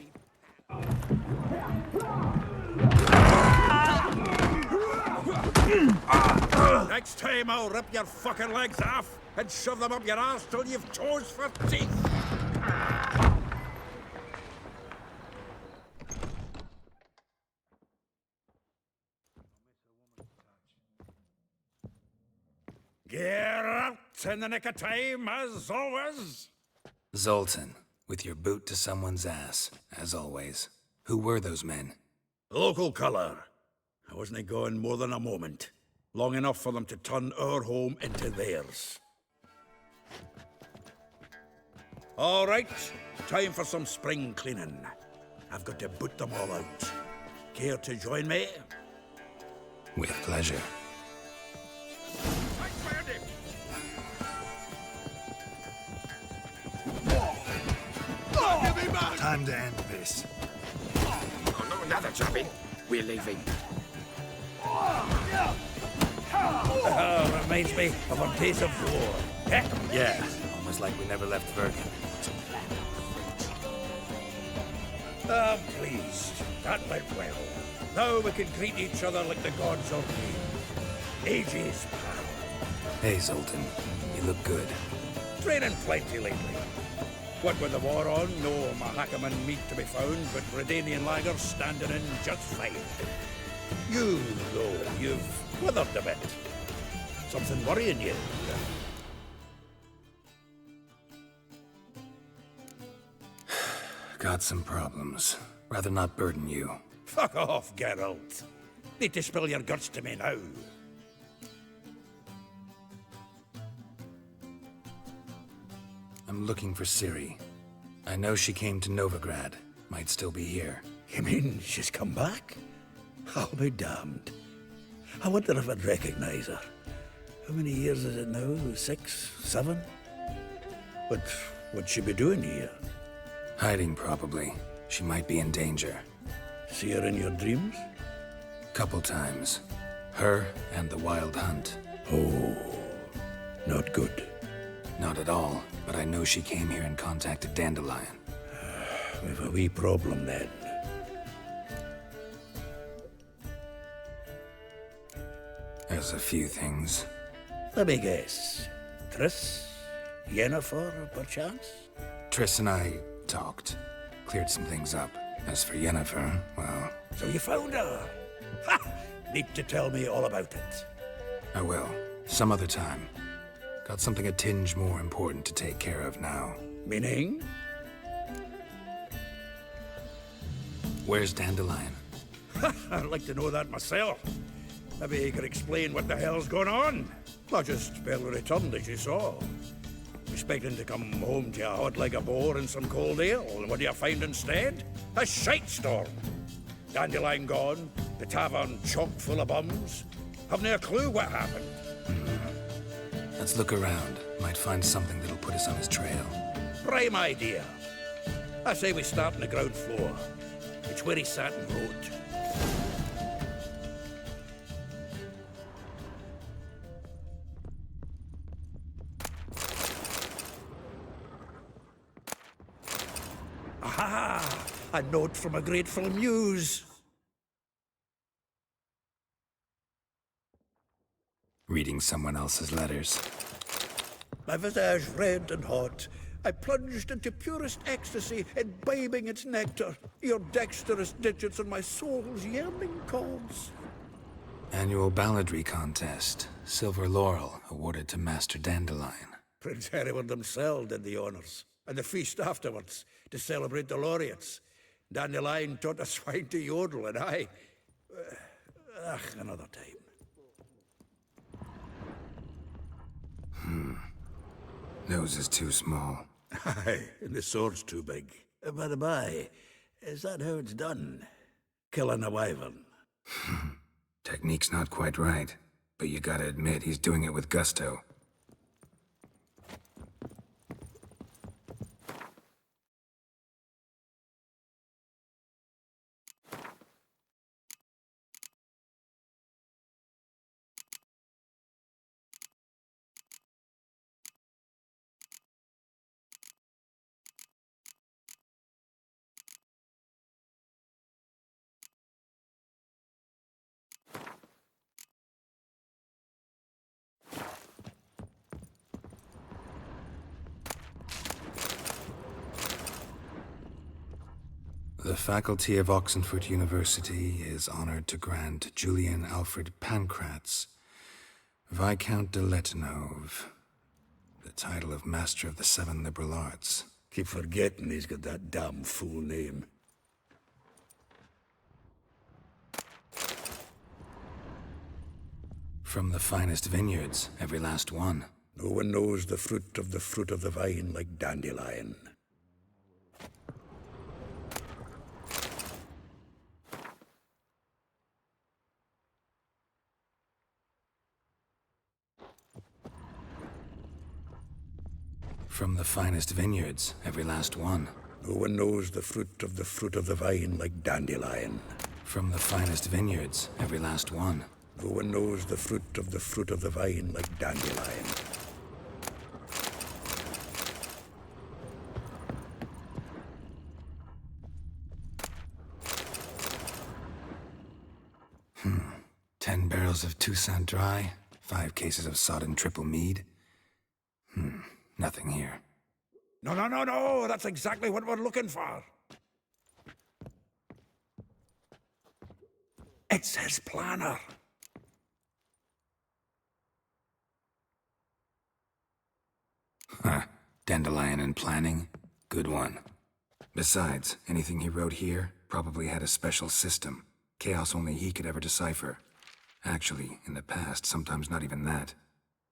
Next time I'll rip your fucking legs off and shove them up your arse till you've toes for teeth. Geralt in the nick of time, as always. Zoltan, with your boot to someone's ass, as always. Who were those men? Local colour. I wasn't going more than a moment. Long enough for them to turn our home into theirs. All right, time for some spring cleaning. I've got to boot them all out. Care to join me? With pleasure. Time to end this. Oh, no, another job in. We're leaving. Reminds me of our days of war. Yeah, almost like we never left Vergen. I'm pleased. That went well. Now we can greet each other like the gods ordained. Ages, pal. Hey, Zoltan. You look good. Training plenty lately. What with the war on, no Mahakaman meat to be found, but Redanian lagers standing in just fine. You, though, you've withered a bit. Something worrying you? Got some problems. Rather not burden you. Fuck off, Geralt. Need to spill your guts to me now. I'm looking for Ciri. I know she came to Novigrad. Might still be here. You mean she's come back? I'll be damned. I wonder if I'd recognize her. How many years is it now? 6, 7? But what'd she be doing here? Hiding, probably. She might be in danger. See her in your dreams? Couple times. Her and the Wild Hunt. Oh, not good. Not at all, but I know she came here and contacted Dandelion. We've a wee problem then. There's a few things. Let me guess. Triss? Yennefer, perchance? Triss and I talked. Cleared some things up. As for Yennefer, well... So you found her? Need to tell me all about it. I will. Some other time. Got something a tinge more important to take care of now. Meaning? Where's Dandelion? I'd like to know that myself. Maybe he could explain what the hell's going on. I just barely returned, as you saw. Expecting to come home to a hot like a boar and some cold ale, and what do you find instead? A shite storm. Dandelion gone, the tavern chock full of bums. Haven't a clue what happened. Let's look around. Might find something that'll put us on his trail. Prime idea. I say we start on the ground floor. It's where he sat and wrote. Aha! A note from a grateful muse. Reading someone else's letters. My visage red and hot, I plunged into purest ecstasy, imbibing its nectar, your dexterous digits on my soul's yearning chords. Annual balladry contest. Silver laurel awarded to Master Dandelion. Prince Hereward himself did the honours, and the feast afterwards, to celebrate the laureates. Dandelion taught a swine to yodel, and I... another time. Nose is too small. Aye, and the sword's too big. By the by, is that how it's done? Killing a wyvern? Technique's not quite right, but you gotta admit he's doing it with gusto. The faculty of Oxenford University is honored to grant Julian Alfred Pancratz, Viscount de Letenove, the title of Master of the Seven Liberal Arts. Keep forgetting he's got that damn fool name. From the finest vineyards, every last one. No one knows the fruit of the vine like Dandelion. From the finest vineyards, every last one. No one knows the fruit of the vine like Dandelion. From the finest vineyards, every last one. No one knows the fruit of the vine like Dandelion. Hmm. 10 barrels of Toussaint Dry, 5 cases of sodden triple mead. Nothing here. No, that's exactly what we're looking for. It's his planner. Huh. Dandelion and planning? Good one. Besides, anything he wrote here probably had a special system. Chaos only he could ever decipher. Actually, in the past, sometimes not even that.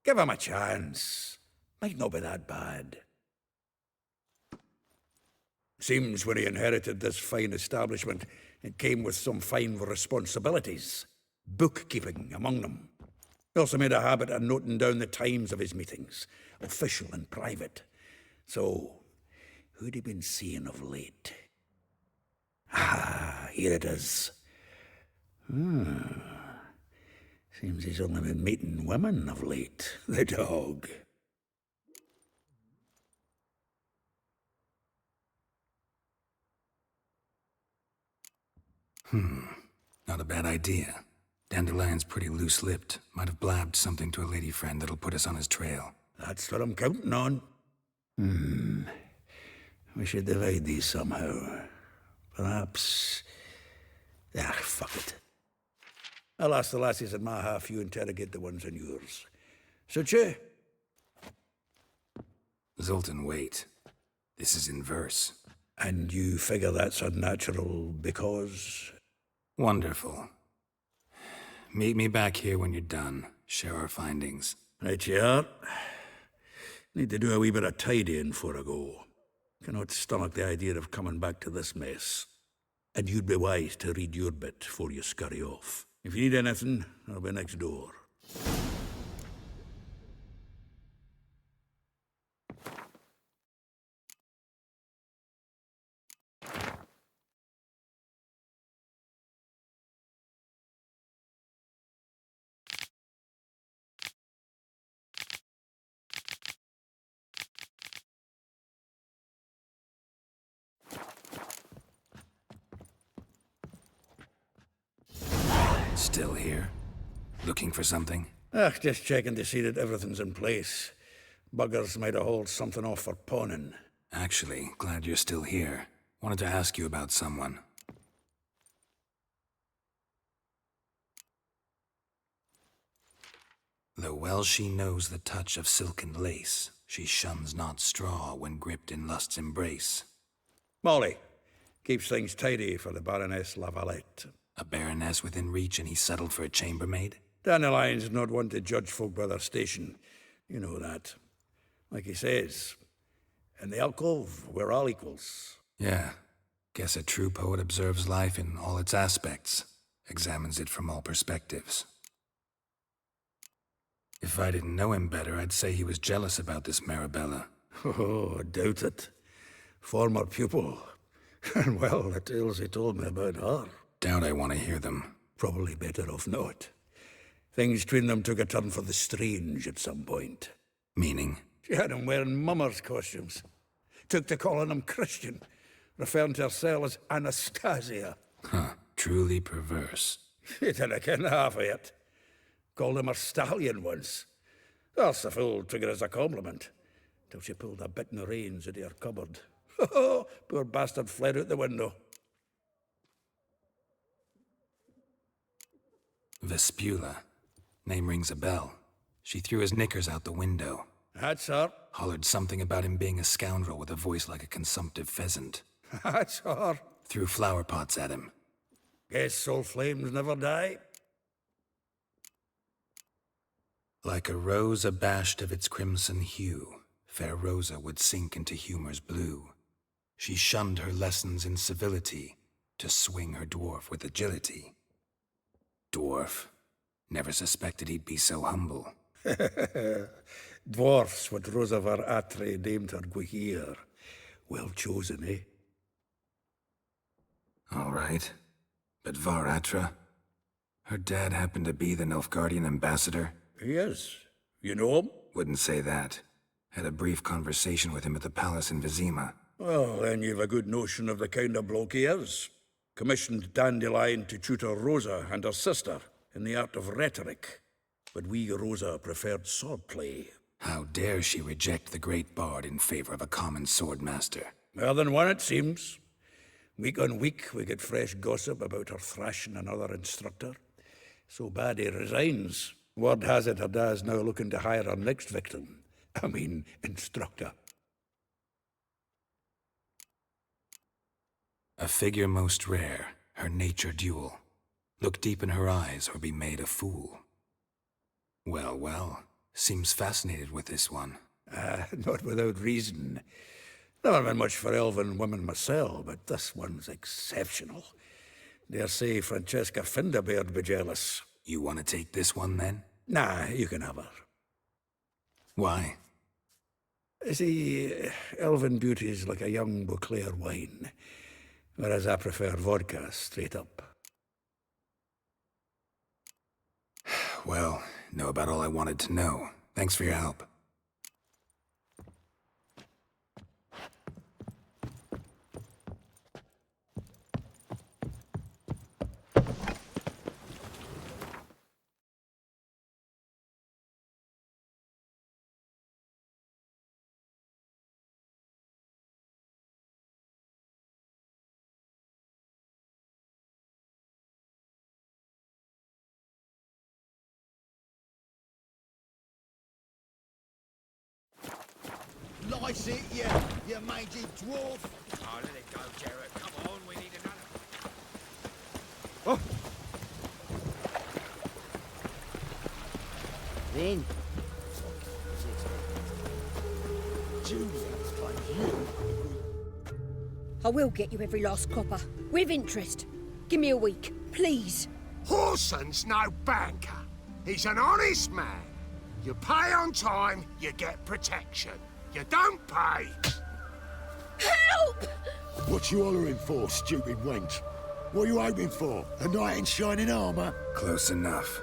Give him a chance. Might not be that bad. Seems when he inherited this fine establishment, it came with some fine responsibilities. Bookkeeping among them. He also made a habit of noting down the times of his meetings, official and private. So, who'd he been seeing of late? Ah, here it is. Seems he's only been meeting women of late, the dog. Not a bad idea. Dandelion's pretty loose-lipped. Might have blabbed something to a lady friend that'll put us on his trail. That's what I'm counting on. We should divide these somehow. Perhaps... fuck it. I'll ask the lassies in my half, you interrogate the ones in yours. Suit you? Zoltan, wait. This is in verse. And you figure that's unnatural because? Wonderful. Meet me back here when you're done. Share our findings. Right you are. Need to do a wee bit of tidying before I go. Cannot stomach the idea of coming back to this mess. And you'd be wise to read your bit before you scurry off. If you need anything, I'll be next door. Still here? Looking for something? Just checking to see that everything's in place. Buggers might have hauled something off for pawning. Actually, glad you're still here. Wanted to ask you about someone. Though well she knows the touch of silken lace, she shuns not straw when gripped in lust's embrace. Molly. Keeps things tidy for the Baroness Lavalette. A baroness within reach and he settled for a chambermaid? Dandelion's not one to judge folk by their station. You know that. Like he says, in the alcove, we're all equals. Yeah. Guess a true poet observes life in all its aspects, examines it from all perspectives. If I didn't know him better, I'd say he was jealous about this Marabella. Oh, doubt it. Former pupil. And well, the tales he told me about her. Doubt I want to hear them. Probably better off not. Things between them took a turn for the strange at some point. Meaning? She had him wearing mummers' costumes. Took to calling him Christian, referring to herself as Anastasia. Huh, truly perverse. He didn't ken half of it. Called him her stallion once. That's the fool took it as a compliment. Till she pulled a bit in the reins into her cupboard. Poor bastard fled out the window. Vespula. Name rings a bell. She threw his knickers out the window. That's her. Hollered something about him being a scoundrel with a voice like a consumptive pheasant. That's her. Threw flower pots at him. Guess soul flames never die. Like a rose abashed of its crimson hue, fair Rosa would sink into humor's blue. She shunned her lessons in civility, to swing her dwarf with agility. Dwarf. Never suspected he'd be so humble. Dwarfs what Rosa var Atre named her Guihir. Well chosen, eh? All right. But Var Atra? Her dad happened to be the Nilfgaardian ambassador? He is. You know him? Wouldn't say that. Had a brief conversation with him at the palace in Vizima. Well, then you've a good notion of the kind of bloke he is. Commissioned Dandelion to tutor Rosa and her sister in the art of rhetoric. But we Rosa preferred swordplay. How dare she reject the great bard in favor of a common swordmaster? More than one, it seems. Week on week, we get fresh gossip about her thrashing another instructor. So bad he resigns. Word has it her dad's now looking to hire her next victim. I mean, instructor. A figure most rare, her nature dual. Look deep in her eyes or be made a fool. Well, well, seems fascinated with this one. Not without reason. Never been much for elven women myself, but this one's exceptional. Dare say Francesca Finderbeard be jealous. You want to take this one, then? Nah, you can have her. Why? See, elven beauty's like a young Beauclair wine, whereas I prefer vodka straight up. Well, know about all I wanted to know. Thanks for your help. Ice it, you mangy dwarf. Oh, let it go, Geralt. Come on, we need another. Oh. Then. I will get you every last copper, with interest. Give me a week, please. Horson's no banker. He's an honest man. You pay on time, you get protection. You don't pay. Help! What you hollering for, stupid wench? What are you hoping for? A knight in shining armour? Close enough.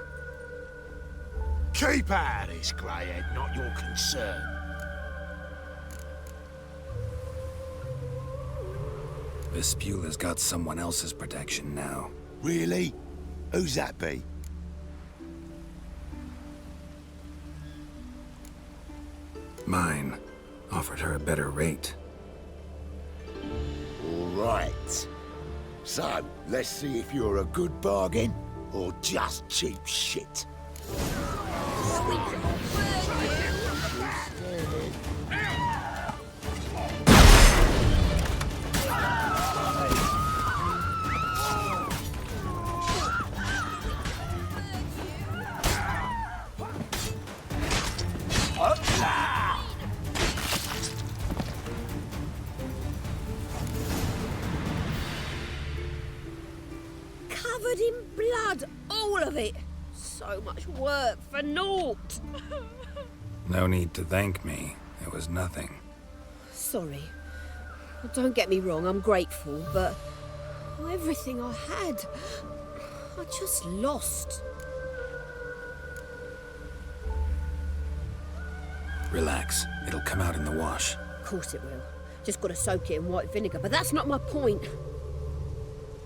Keep out of this, greyhead, not your concern. Vespula's got someone else's protection now. Really? Who's that be? Mine. Offered her a better rate. All right. So, let's see if you're a good bargain or just cheap shit. Covered in blood, all of it. So much work for naught. No need to thank me. It was nothing. Sorry. Well, don't get me wrong, I'm grateful, but everything I had, I just lost. Relax. It'll come out in the wash. Of course it will. Just gotta soak it in white vinegar, but that's not my point.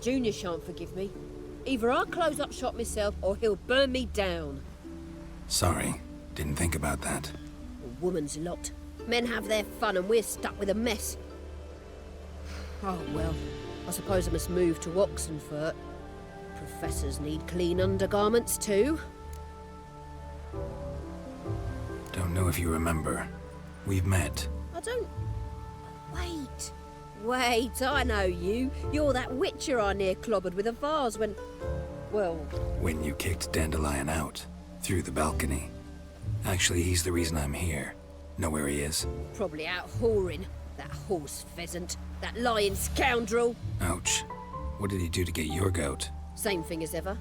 Junior shan't forgive me. Either I'll close up shop myself or he'll burn me down. Sorry. Didn't think about that. A woman's lot. Men have their fun and we're stuck with a mess. Oh, well. I suppose I must move to Oxenfurt. Professors need clean undergarments too. Don't know if you remember. We've met. I don't... Wait, I know you. You're that witcher I near clobbered with a vase when... Well... When you kicked Dandelion out. Through the balcony. Actually, he's the reason I'm here. Know where he is? Probably out whoring. That horse pheasant. That lying scoundrel. Ouch. What did he do to get your goat? Same thing as ever.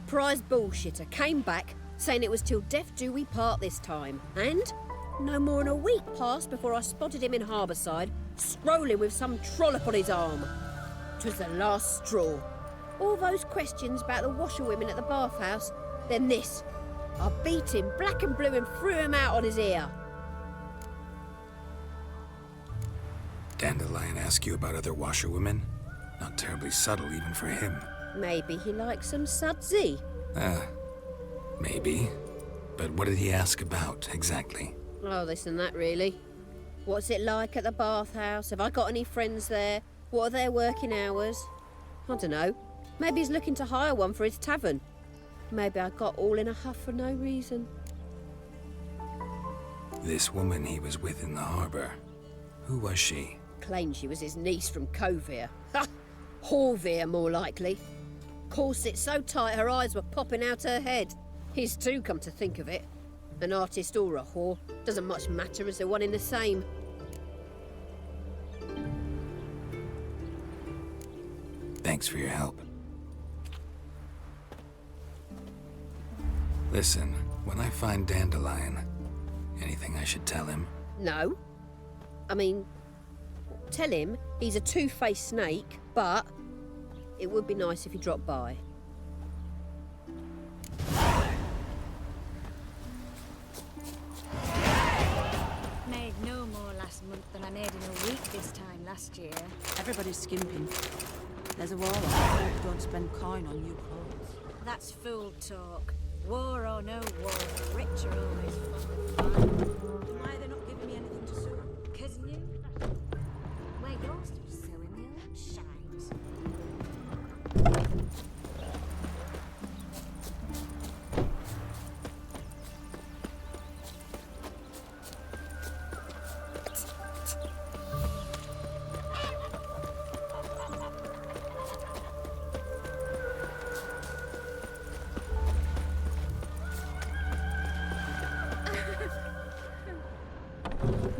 Prize bullshitter came back, saying it was till death do we part this time. And no more than a week passed before I spotted him in Harbourside, strolling with some trollop on his arm. 'Twas the last straw. All those questions about the washerwomen at the bathhouse, then this. I beat him black and blue and threw him out on his ear. Dandelion ask you about other washerwomen? Not terribly subtle even for him. Maybe he likes some sudsy. Maybe. But what did he ask about, exactly? Oh, this and that, really. What's it like at the bathhouse? Have I got any friends there? What are their working hours? I don't know. Maybe he's looking to hire one for his tavern. Maybe I got all in a huff for no reason. This woman he was with in the harbour. Who was she? Claimed she was his niece from Kovir. Ha! Horvir, more likely. Corset so tight her eyes were popping out her head. His too, come to think of it. An artist or a whore. Doesn't much matter as they're one in the same. Thanks for your help. Listen, when I find Dandelion, anything I should tell him? No. I mean, tell him he's a two-faced snake, but it would be nice if he dropped by. Made no more last month than I made in a week this time last year. Everybody's skimping. There's a war on. Folk don't spend coin on new clothes. That's fool talk. War or no war, the rich are always fun. Why are they not giving me anything to sew? 'Cause new. Where you're still sewing the old shines.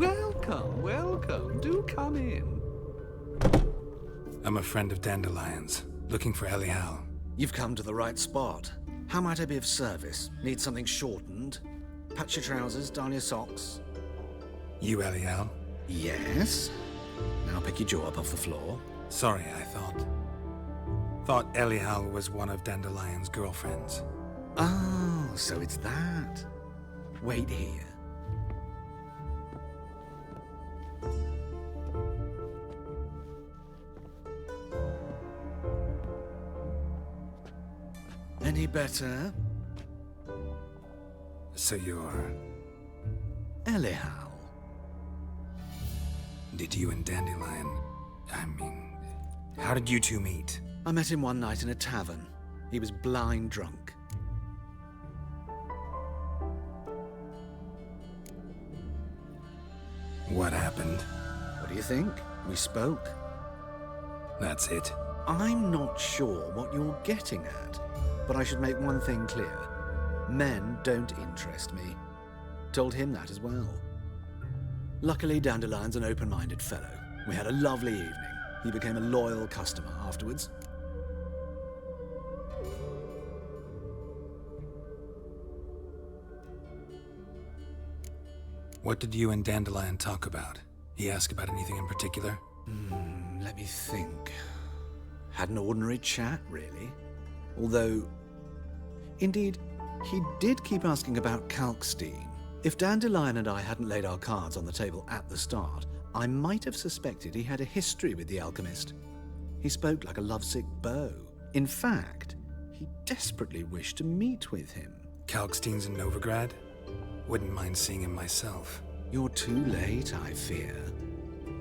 Welcome, welcome. Do come in. I'm a friend of Dandelion's, looking for Elial. You've come to the right spot. How might I be of service? Need something shortened? Patch your trousers, darn your socks. You Elial? Yes. Now pick your jaw up off the floor. Sorry, I thought Elial was one of Dandelion's girlfriends. Oh, so it's that. Wait here. Any better? So you're... Elial. Did you and Dandelion... how did you two meet? I met him one night in a tavern. He was blind drunk. What happened? What do you think? We spoke. That's it? I'm not sure what you're getting at, but I should make one thing clear. Men don't interest me. Told him that as well. Luckily, Dandelion's an open-minded fellow. We had a lovely evening. He became a loyal customer afterwards. What did you and Dandelion talk about? He asked about anything in particular? Let me think. Had an ordinary chat, really. Although, indeed, he did keep asking about Kalkstein. If Dandelion and I hadn't laid our cards on the table at the start, I might have suspected he had a history with the alchemist. He spoke like a lovesick beau. In fact, he desperately wished to meet with him. Kalkstein's in Novigrad? Wouldn't mind seeing him myself. You're too late, I fear.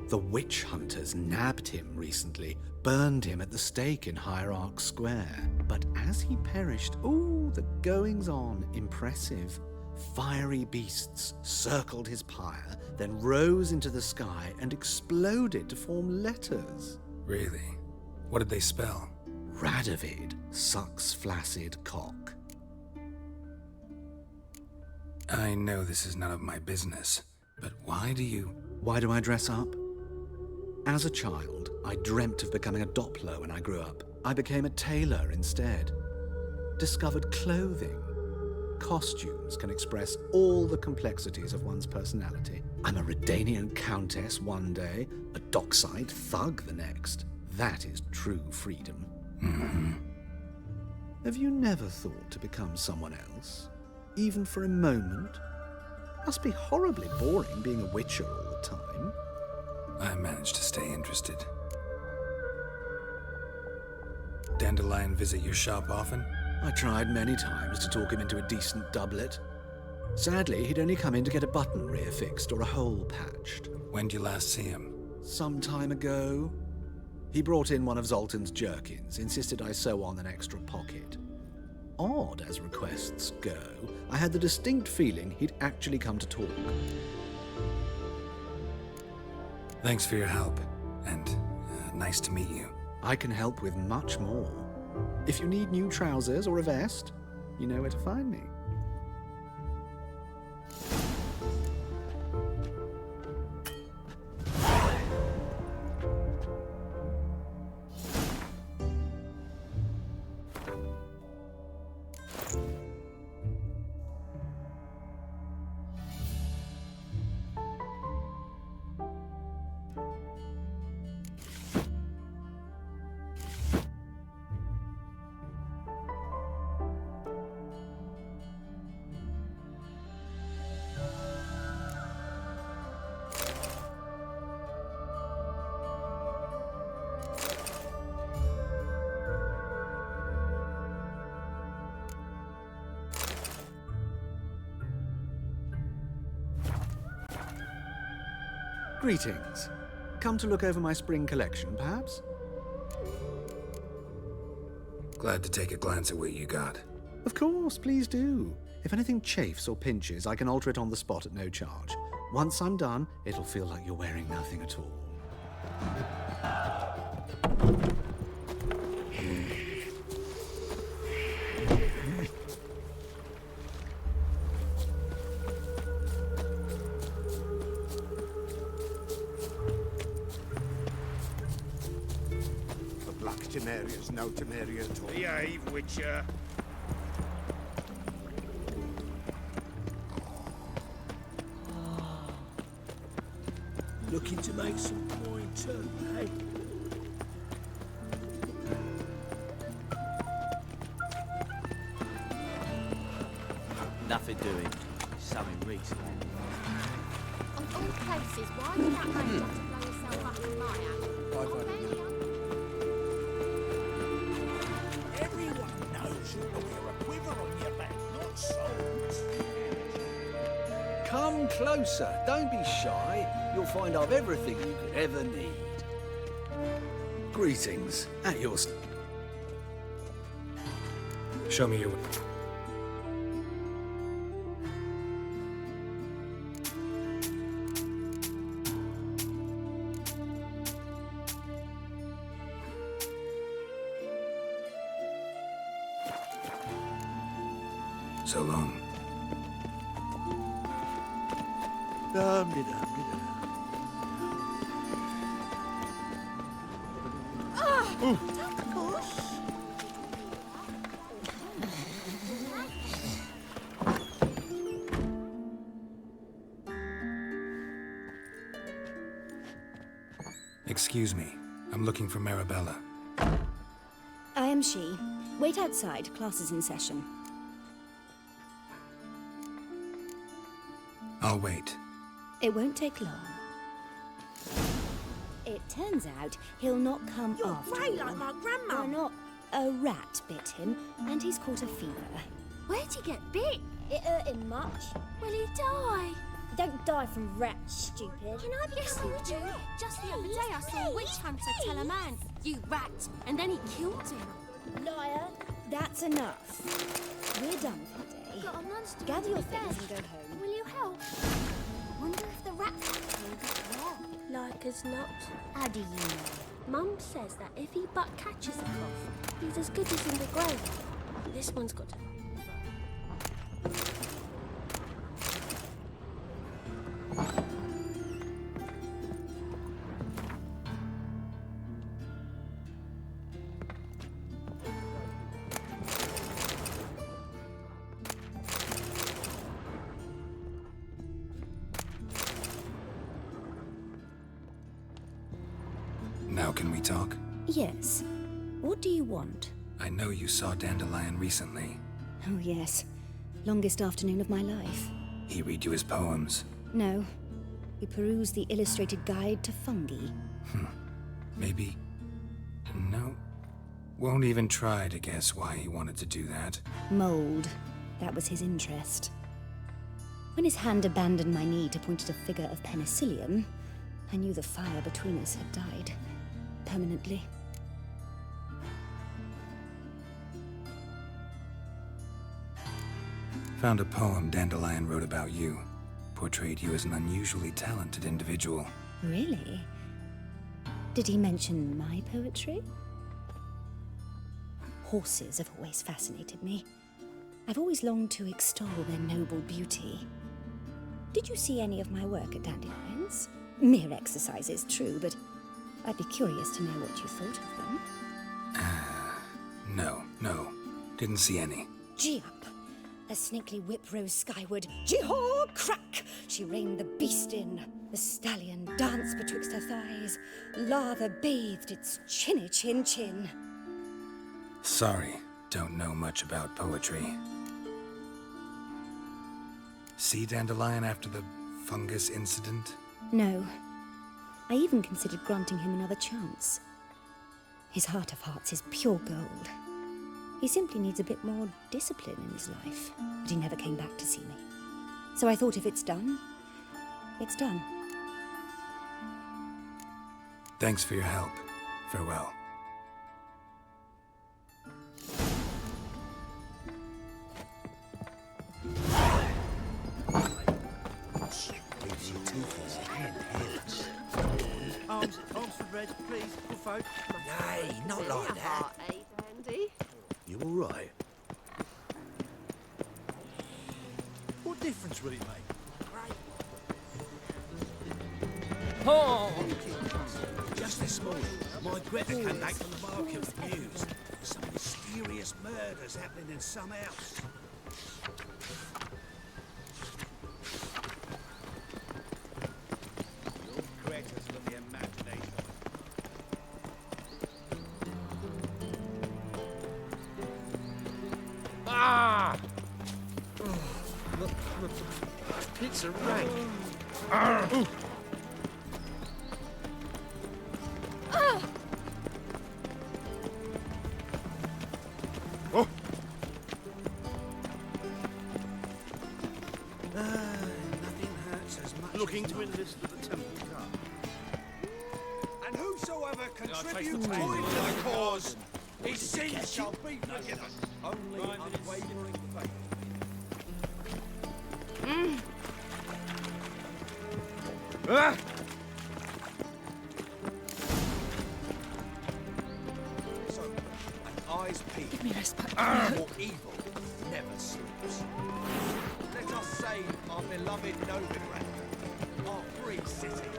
The witch hunters nabbed him recently, burned him at the stake in Hierarch Square. But as he perished, the goings-on, impressive. Fiery beasts circled his pyre, then rose into the sky and exploded to form letters. Really? What did they spell? Radovid sucks flaccid cock. I know this is none of my business, but why do I dress up? As a child, I dreamt of becoming a Doppler when I grew up. I became a tailor instead. Discovered clothing. Costumes can express all the complexities of one's personality. I'm a Redanian countess one day, a dockside thug the next. That is true freedom. Mm-hmm. Have you never thought to become someone else? Even for a moment? Must be horribly boring being a witcher all the time. I managed to stay interested. Dandelion visit your shop often? I tried many times to talk him into a decent doublet. Sadly, he'd only come in to get a button reaffixed or a hole patched. When did you last see him? Some time ago. He brought in one of Zoltan's jerkins, insisted I sew on an extra pocket. Odd as requests go, I had the distinct feeling he'd actually come to talk. Thanks for your help, and nice to meet you. I can help with much more. If you need new trousers or a vest, you know where to find me. Greetings. Come to look over my spring collection, perhaps? Glad to take a glance at what you got. Of course, please do. If anything chafes or pinches, I can alter it on the spot at no charge. Once I'm done, it'll feel like you're wearing nothing at all. Temeria's no Temeria at all. Behave, Witcher. Looking to make some coin too, eh? Nothing doing. Something recent. Of all places, why did that man have to blow himself up in my house? Everyone knows you wear a quiver on your back, not swords. Come closer. Don't be shy. You'll find I've everything you could ever need. Greetings. At your... Show me your... So long. Excuse me. I'm looking for Marabella. I am she. Wait outside. Class is in session. I'll wait. It won't take long. It turns out he'll not come after grey all. like my grandma. Or not. A rat bit him, and he's caught a fever. Where'd he get bit? It hurt him much. Will he die? Don't die from rats, stupid. Can I become a witcher? Just the other day I saw a witch hunter tell a man, "You rat," and then he killed him. Liar. That's enough. We're done for the day. Got a monster Gather your in the things bed. and go home. Will you help? Wonder if the rat factory got there. Like as not. How do you know? Mum says that if he but catches a cough, he's as good as in the grave. This one's got to... Now can we talk? Yes. What do you want? I know you saw Dandelion recently. Oh, yes. Longest afternoon of my life. He read you his poems. No. We perused the illustrated guide to fungi. Maybe... No. Won't even try to guess why he wanted to do that. Mold. That was his interest. When his hand abandoned my knee to point at a figure of penicillium, I knew the fire between us had died. Permanently. Found a poem Dandelion wrote about you. Portrayed you as an unusually talented individual. Really? Did he mention my poetry? Horses have always fascinated me. I've always longed to extol their noble beauty. Did you see any of my work at Dandelion's? Mere exercises, true, but I'd be curious to know what you thought of them. No. Didn't see any. Gee up! A snaky whip rose skyward. Gee-haw! Crack! She reined the beast in. The stallion danced betwixt her thighs. Lather bathed its chinny chin. Sorry, don't know much about poetry. See Dandelion after the fungus incident? No. I even considered granting him another chance. His heart of hearts is pure gold. He simply needs a bit more discipline in his life, but he never came back to see me. So I thought if it's done, it's done. Thanks for your help. Farewell. Leaves your tooth in his hand, heavens. Arms for bread, please, good folk. Nay, not like that. You all right? What difference will it make? Oh! Just this morning, My Greta came back from the market with news. Some mysterious murders happening in some house. Your Greta's got the imagination. Ah! It's a rank. Ah! Oh. Nothing hurts as much. Looking to enlist for the temple guard. And whosoever contributes coin to the cause, his sins shall be forgiven. Only unwavering faith. Ah! So, an eye's peeled. Give me respite. For evil never sleeps. Let us save our beloved Novigrad, our free city.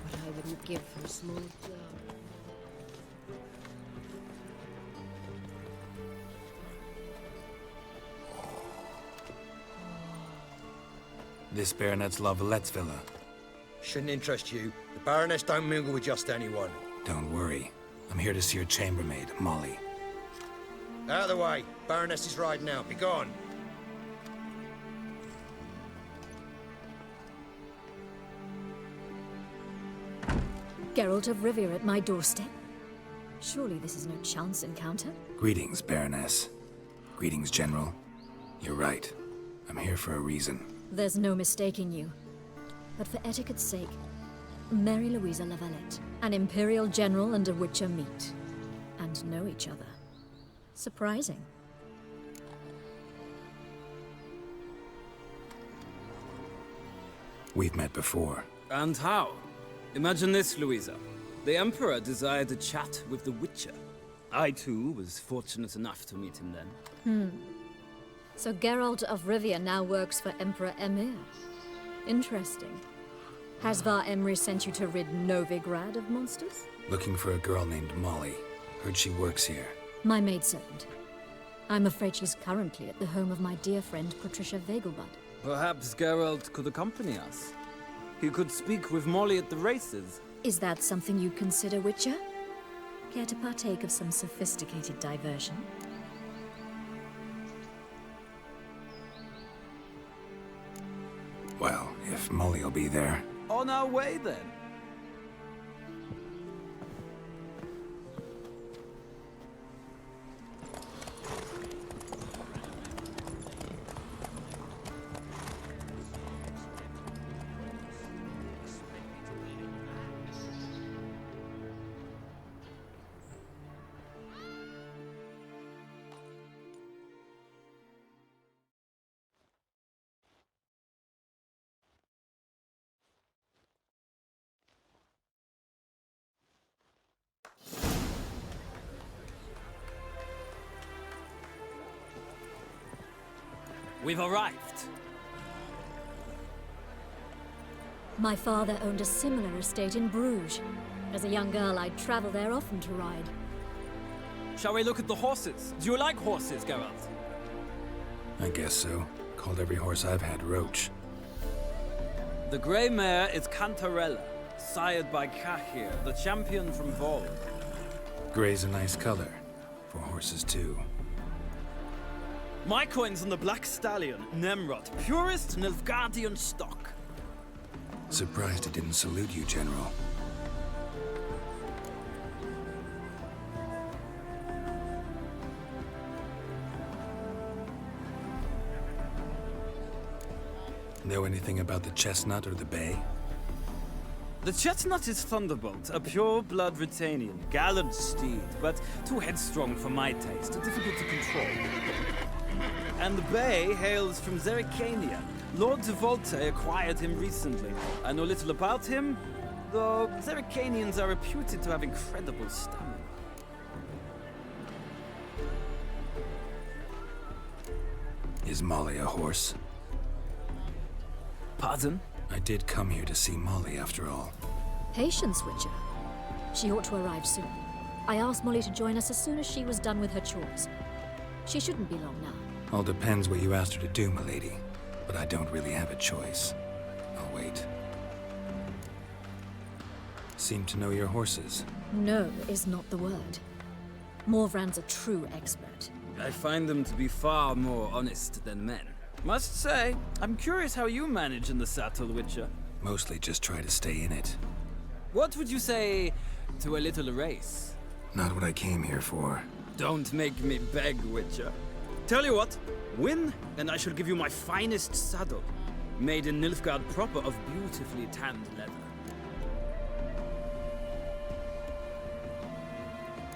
What I wouldn't give for a small job. This Baronet's La Vallette's villa. Shouldn't interest you. The Baroness don't mingle with just anyone. Don't worry. I'm here to see her chambermaid, Molly. Out of the way. Baroness is riding out. Be gone. Geralt of Rivia at my doorstep? Surely this is no chance encounter? Greetings, Baroness. Greetings, General. You're right. I'm here for a reason. There's no mistaking you. But for etiquette's sake, Mary Louisa La Valette, an Imperial General and a Witcher meet. And know each other. Surprising. We've met before. And how? Imagine this, Louisa. The Emperor desired a chat with the Witcher. I, too, was fortunate enough to meet him then. So Geralt of Rivia now works for Emperor Emir. Interesting. Has Var Emry sent you to rid Novigrad of monsters? Looking for a girl named Molly. Heard she works here. My maidservant. I'm afraid she's currently at the home of my dear friend Patricia Vegelbud. Perhaps Geralt could accompany us. He could speak with Molly at the races. Is that something you'd consider, Witcher? Care to partake of some sophisticated diversion? Well, if Molly will be there. On our way, then. We've arrived. My father owned a similar estate in Bruges. As a young girl, I'd travel there often to ride. Shall we look at the horses? Do you like horses, Geralt? I guess so. Called every horse I've had Roach. The grey mare is Cantarella, sired by Cahir, the champion from Vol. Gray's a nice color. For horses, too. My coin's on the Black Stallion, Nemrod, purest Nilfgaardian stock. Surprised it didn't salute you, General. Know anything about the chestnut or the bay? The chestnut is Thunderbolt, a pure-blood Britannian, gallant steed, but too headstrong for my taste, difficult to control. And the bay hails from Zerrikania. Lord de Volte acquired him recently. I know little about him, though Zerrikanians are reputed to have incredible stamina. Is Molly a horse? Pardon? I did come here to see Molly, after all. Patience, Witcher. She ought to arrive soon. I asked Molly to join us as soon as she was done with her chores. She shouldn't be long now. All depends what you asked her to do, milady. But I don't really have a choice. I'll wait. Seem to know your horses. No is not the word. Morvran's a true expert. I find them to be far more honest than men. Must say, I'm curious how you manage in the saddle, Witcher. Mostly just try to stay in it. What would you say to a little race? Not what I came here for. Don't make me beg, Witcher. Tell you what, win, and I shall give you my finest saddle, made in Nilfgaard proper of beautifully tanned leather.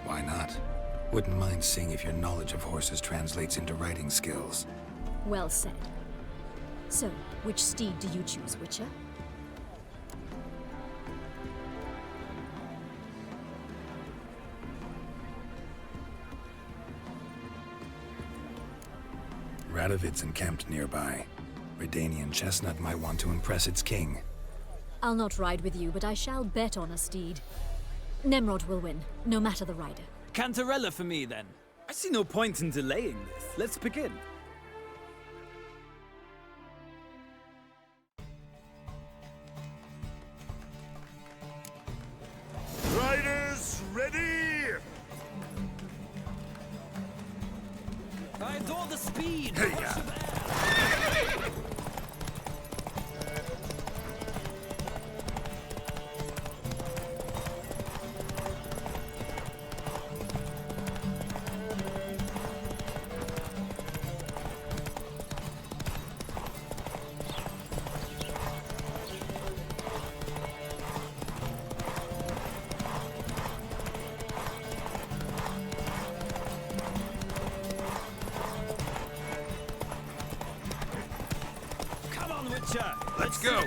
Why not? Wouldn't mind seeing if your knowledge of horses translates into riding skills. Well said. So, which steed do you choose, Witcher? Radovid's encamped nearby. Redanian chestnut might want to impress its king. I'll not ride with you, but I shall bet on a steed. Nemrod will win, no matter the rider. Cantarella for me, then. I see no point in delaying this. Let's begin. Riders, ready! I adore the speed! Let's go!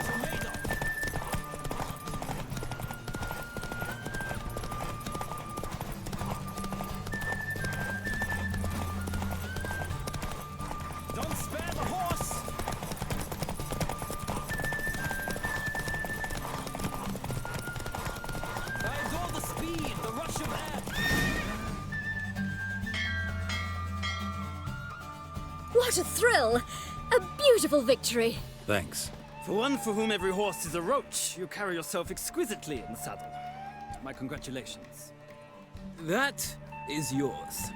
Don't spare the horse! I adore the speed, the rush of air! What a thrill! A beautiful victory! Thanks. For one for whom every horse is a roach, you carry yourself exquisitely in the saddle. My congratulations. That is yours.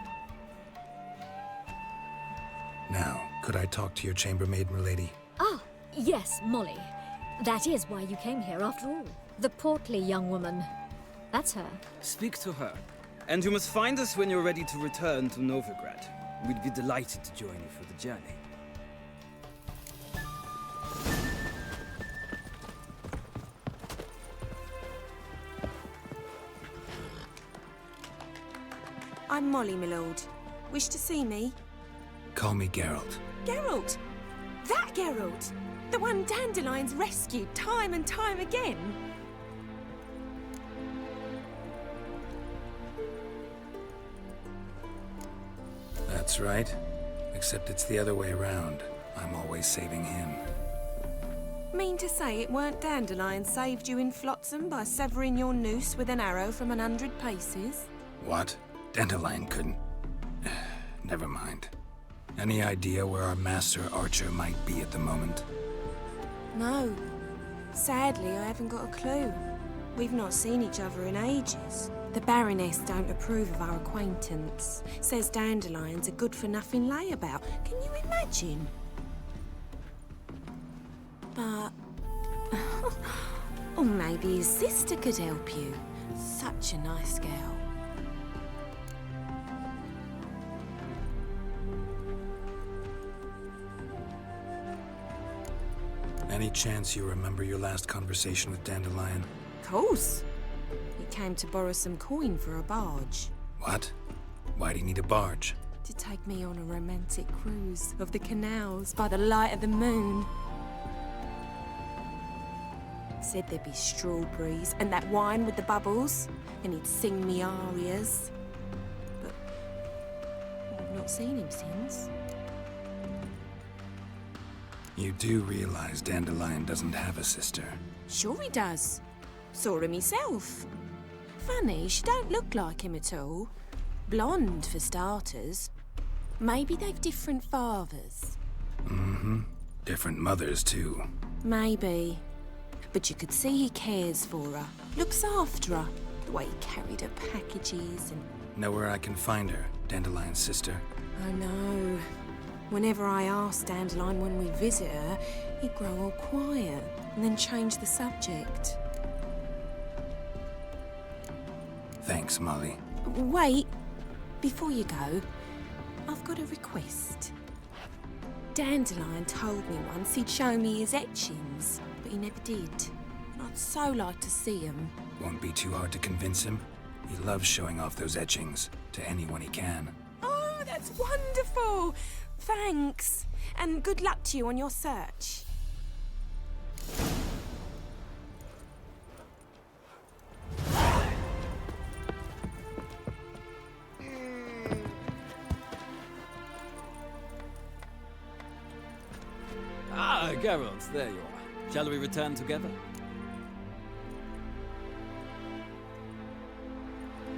Now, could I talk to your chambermaid, milady? Ah, yes, Molly. That is why you came here after all. The portly young woman. That's her. Speak to her. And you must find us when you're ready to return to Novigrad. We'd be delighted to join you for the journey. I'm Molly, my lord. Wish to see me? Call me Geralt. Geralt! That Geralt! The one Dandelion's rescued time and time again! That's right. Except it's the other way around. I'm always saving him. Mean to say it weren't Dandelion saved you in Flotsam by severing your noose with an arrow from 100 paces? What? Dandelion couldn't... Never mind. Any idea where our master archer might be at the moment? No. Sadly, I haven't got a clue. We've not seen each other in ages. The Baroness don't approve of our acquaintance. Says Dandelion's a good-for-nothing layabout. Can you imagine? But... or maybe his sister could help you. Such a nice girl. Any chance you remember your last conversation with Dandelion? Course. He came to borrow some coin for a barge. What? Why'd he need a barge? To take me on a romantic cruise of the canals by the light of the moon. Said there'd be strawberries and that wine with the bubbles, and he'd sing me arias. But I've not seen him since. You do realize Dandelion doesn't have a sister. Sure he does. Saw her myself. Funny, she don't look like him at all. Blonde, for starters. Maybe they've different fathers. Mm-hmm. Different mothers, too. Maybe. But you could see he cares for her. Looks after her. The way he carried her packages and... Know where I can find her, Dandelion's sister? I know. Whenever I ask Dandelion when we visit her, he'd grow all quiet and then change the subject. Thanks, Molly. Wait. Before you go, I've got a request. Dandelion told me once he'd show me his etchings, but he never did. And I'd so like to see them. Won't be too hard to convince him. He loves showing off those etchings to anyone he can. Oh, that's wonderful! Thanks. And good luck to you on your search. Ah, Geralt, there you are. Shall we return together?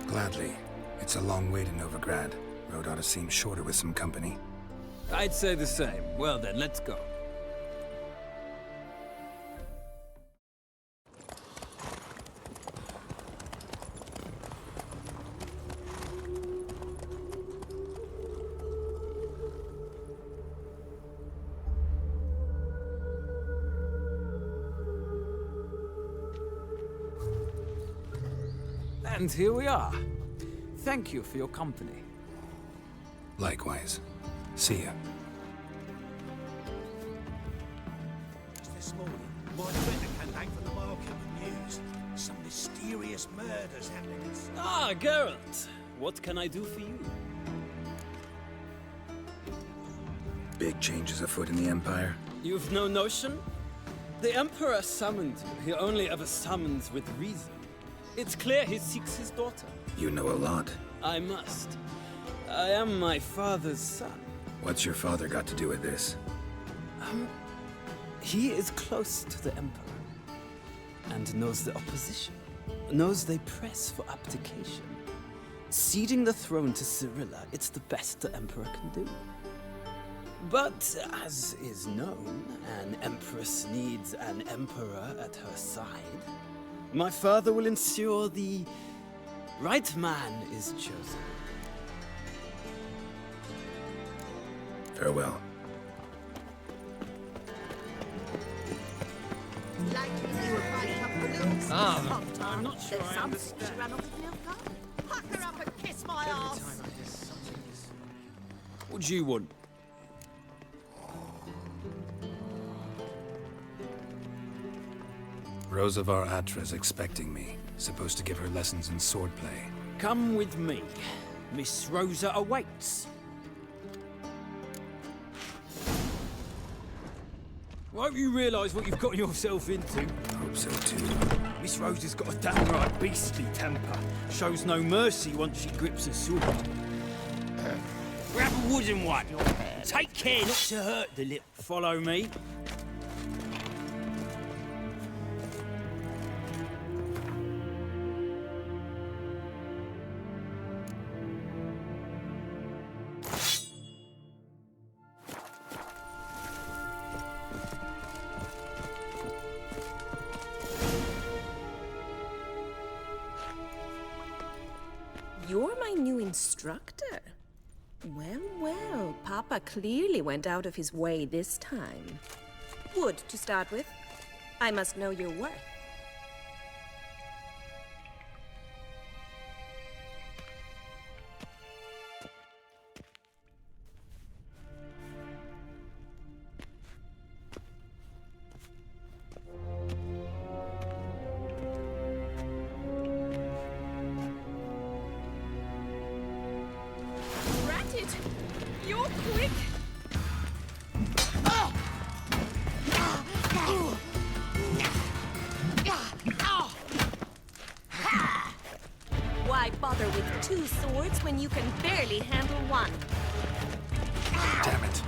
Gladly. It's a long way to Novigrad. Road ought to seem shorter with some company. I'd say the same. Well then, let's go. And here we are. Thank you for your company. Likewise. See ya. Just this morning, my friend came back from the market with news. Some mysterious murders happening. Ah, Geralt. What can I do for you? Big changes afoot in the Empire. You've no notion? The Emperor summoned you. He only ever summons with reason. It's clear he seeks his daughter. You know a lot. I must. I am my father's son. What's your father got to do with this? He is close to the Emperor. And knows the opposition. Knows they press for abdication. Ceding the throne to Cirilla, it's the best the Emperor can do. But, as is known, an Empress needs an Emperor at her side. My father will ensure the right man is chosen. Farewell. I'm not sure I understand. Pack her up and kiss my ass. What do you want? Rosavar Atra's expecting me. Supposed to give her lessons in swordplay. Come with me. Miss Rosa awaits. Won't you realise what you've got yourself into? Hope so too. Miss Rosa's got a downright beastly temper. Shows no mercy once she grips a sword. Grab a wooden one. Take care not to hurt the lip. Follow me. You're my new instructor. Well, well, Papa clearly went out of his way this time. Wood, to start with. I must know your worth. You're quick! Why bother with two swords when you can barely handle one? Damn it.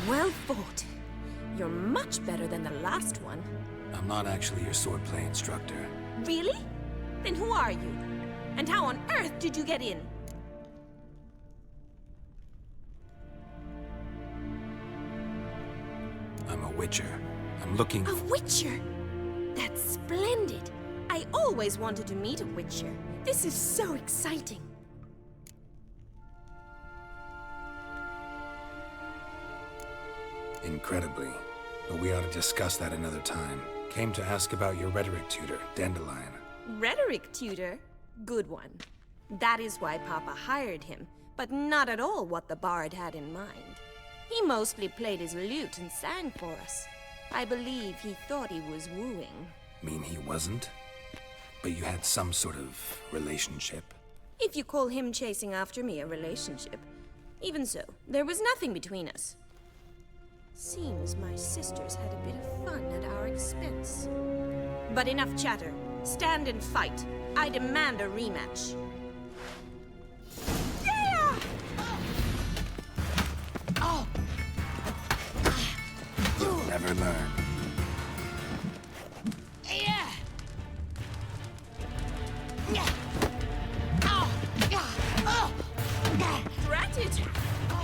Well fought. You're much better than the last one. I'm not actually your swordplay instructor. Really? Then who are you? And how on earth did you get in? I'm a witcher. I'm looking A witcher? That's splendid. I always wanted to meet a witcher. This is so exciting. Incredibly. But we ought to discuss that another time. Came to ask about your rhetoric tutor, Dandelion. Rhetoric tutor? Good one. That is why Papa hired him, but not at all what the bard had in mind. He mostly played his lute and sang for us. I believe he thought he was wooing. Mean he wasn't? But you had some sort of relationship? If you call him chasing after me a relationship. Even so, there was nothing between us. Seems my sisters had a bit of fun at our expense. But enough chatter. Stand and fight. I demand a rematch. Yeah! Oh! You'll never learn. Yeah! Oh! Oh! Drat it!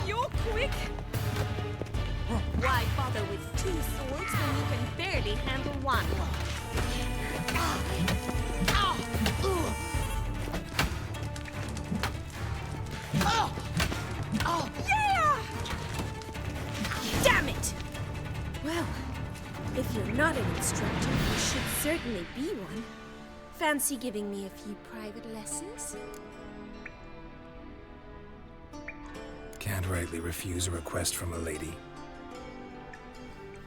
You're quick! Why bother with two swords when you can barely handle one? Yeah! Damn it! Well, if you're not an instructor, you should certainly be one. Fancy giving me a few private lessons? Can't rightly refuse a request from a lady.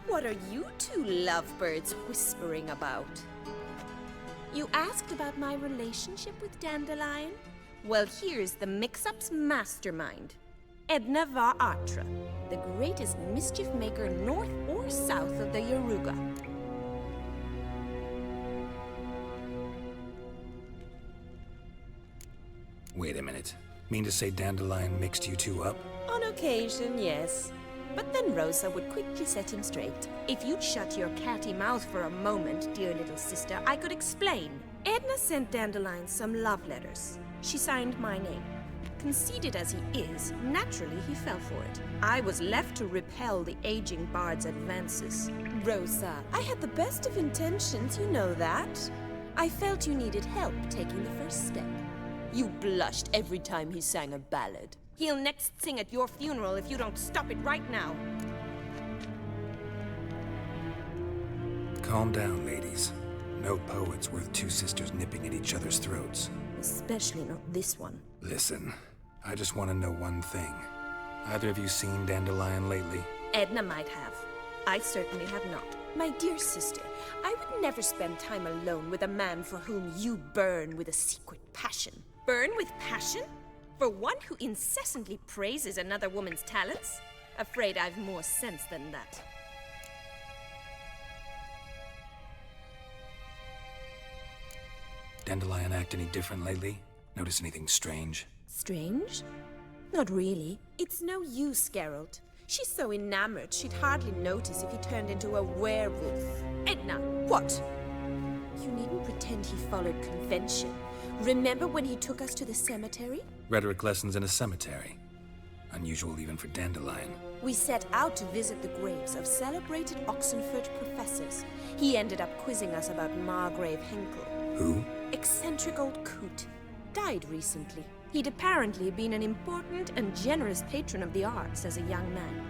What are you two lovebirds whispering about? You asked about my relationship with Dandelion? Well, here's the mix-up's mastermind. Edna var Atra, the greatest mischief maker north or south of the Yaruga. Wait a minute. Mean to say Dandelion mixed you two up? On occasion, yes. But then Rosa would quickly set him straight. If you'd shut your catty mouth for a moment, dear little sister, I could explain. Edna sent Dandelion some love letters. She signed my name. Conceited as he is, naturally he fell for it. I was left to repel the aging bard's advances. Rosa, I had the best of intentions, you know that. I felt you needed help taking the first step. You blushed every time he sang a ballad. He'll next sing at your funeral if you don't stop it right now. Calm down, ladies. No poet's worth two sisters nipping at each other's throats. Especially not this one. Listen, I just want to know one thing. Either of you seen Dandelion lately? Edna might have. I certainly have not. My dear sister, I would never spend time alone with a man for whom you burn with a secret passion. Burn with passion? For one who incessantly praises another woman's talents? Afraid I've more sense than that. Dandelion act any different lately? Notice anything strange? Strange? Not really. It's no use, Geralt. She's so enamored she'd hardly notice if he turned into a werewolf. Edna, what? You needn't pretend he followed convention. Remember when he took us to the cemetery? Rhetoric lessons in a cemetery. Unusual even for Dandelion. We set out to visit the graves of celebrated Oxenford professors. He ended up quizzing us about Margrave Henkel. Who? Eccentric old coot. Died recently. He'd apparently been an important and generous patron of the arts as a young man.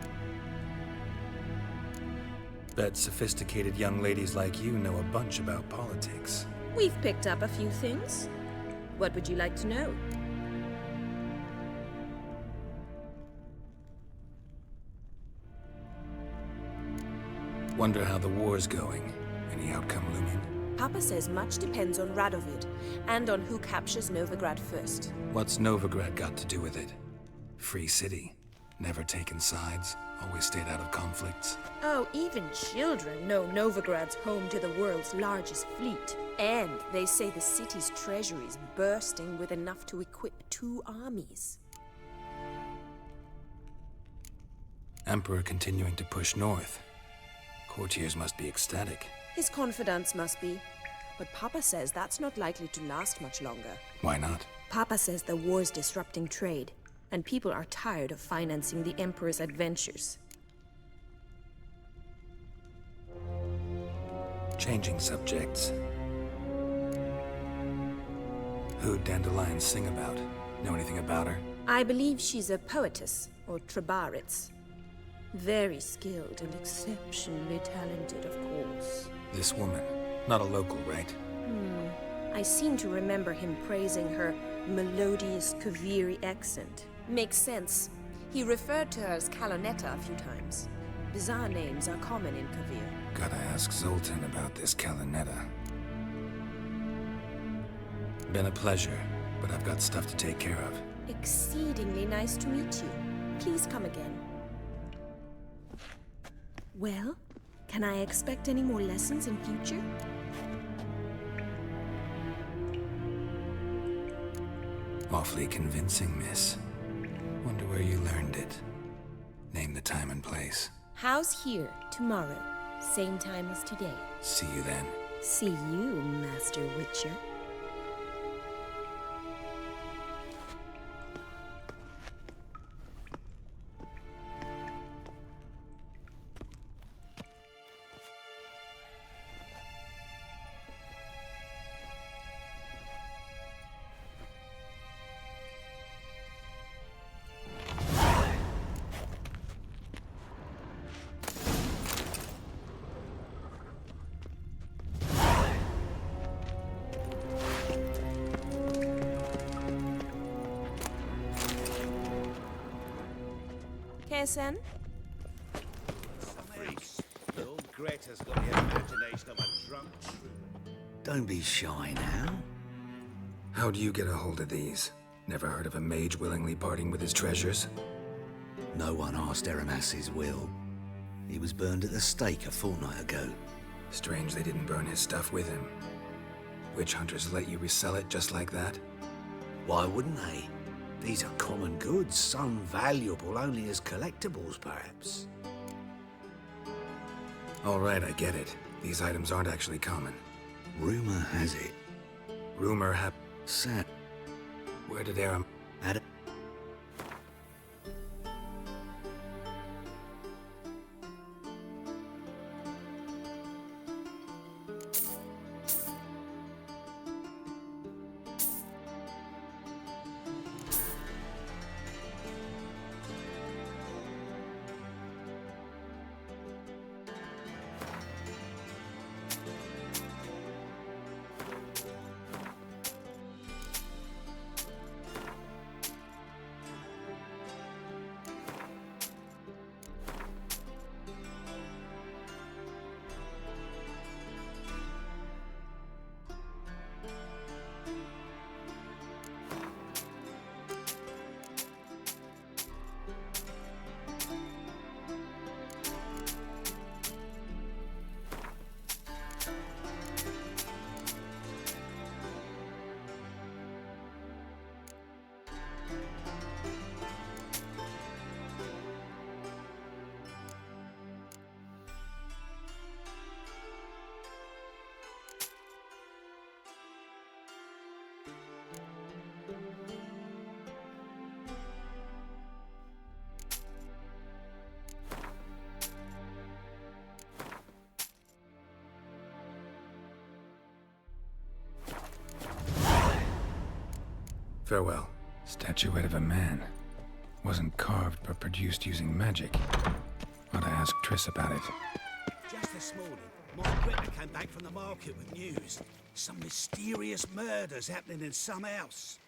Bet sophisticated young ladies like you know a bunch about politics. We've picked up a few things. What would you like to know? Wonder how the war's going. Any outcome looming? Papa says much depends on Radovid, and on who captures Novigrad first. What's Novigrad got to do with it? Free city. Never taken sides. Always stayed out of conflicts. Oh, even children know Novigrad's home to the world's largest fleet. And they say the city's treasury is bursting with enough to equip 2 armies. Emperor continuing to push north. Courtiers must be ecstatic. His confidants must be. But Papa says that's not likely to last much longer. Why not? Papa says the war's disrupting trade, and people are tired of financing the Emperor's adventures. Changing subjects. Who'd Dandelion sing about? Know anything about her? I believe she's a poetess, or trabaritz. Very skilled and exceptionally talented, of course. This woman. Not a local, right? I seem to remember him praising her melodious Kaviri accent. Makes sense. He referred to her as Kalonetta a few times. Bizarre names are common in Kavir. Gotta ask Zoltan about this Kalonetta. Been a pleasure, but I've got stuff to take care of. Exceedingly nice to meet you. Please come again. Well, can I expect any more lessons in future? Awfully convincing, miss. Wonder where you learned it. Name the time and place. House here, tomorrow. Same time as today. See you then. See you, Master Witcher. KSN? Little Greta's got the imagination of a drunk shrew. Don't be shy now. How do you get a hold of these? Never heard of a mage willingly parting with his treasures? No one asked Aramas's will. He was burned at the stake a fortnight ago. Strange they didn't burn his stuff with him. Witch hunters let you resell it just like that? Why wouldn't they? These are common goods, some valuable only as collectibles, perhaps. All right, I get it. These items aren't actually common. Rumor has it. Rumor Sad. Where did Aram... Had Farewell. Statuette of a man. Wasn't carved, but produced using magic. Ought to ask Triss about it. Just this morning, Margaret came back from the market with news. Some mysterious murders happening in some house.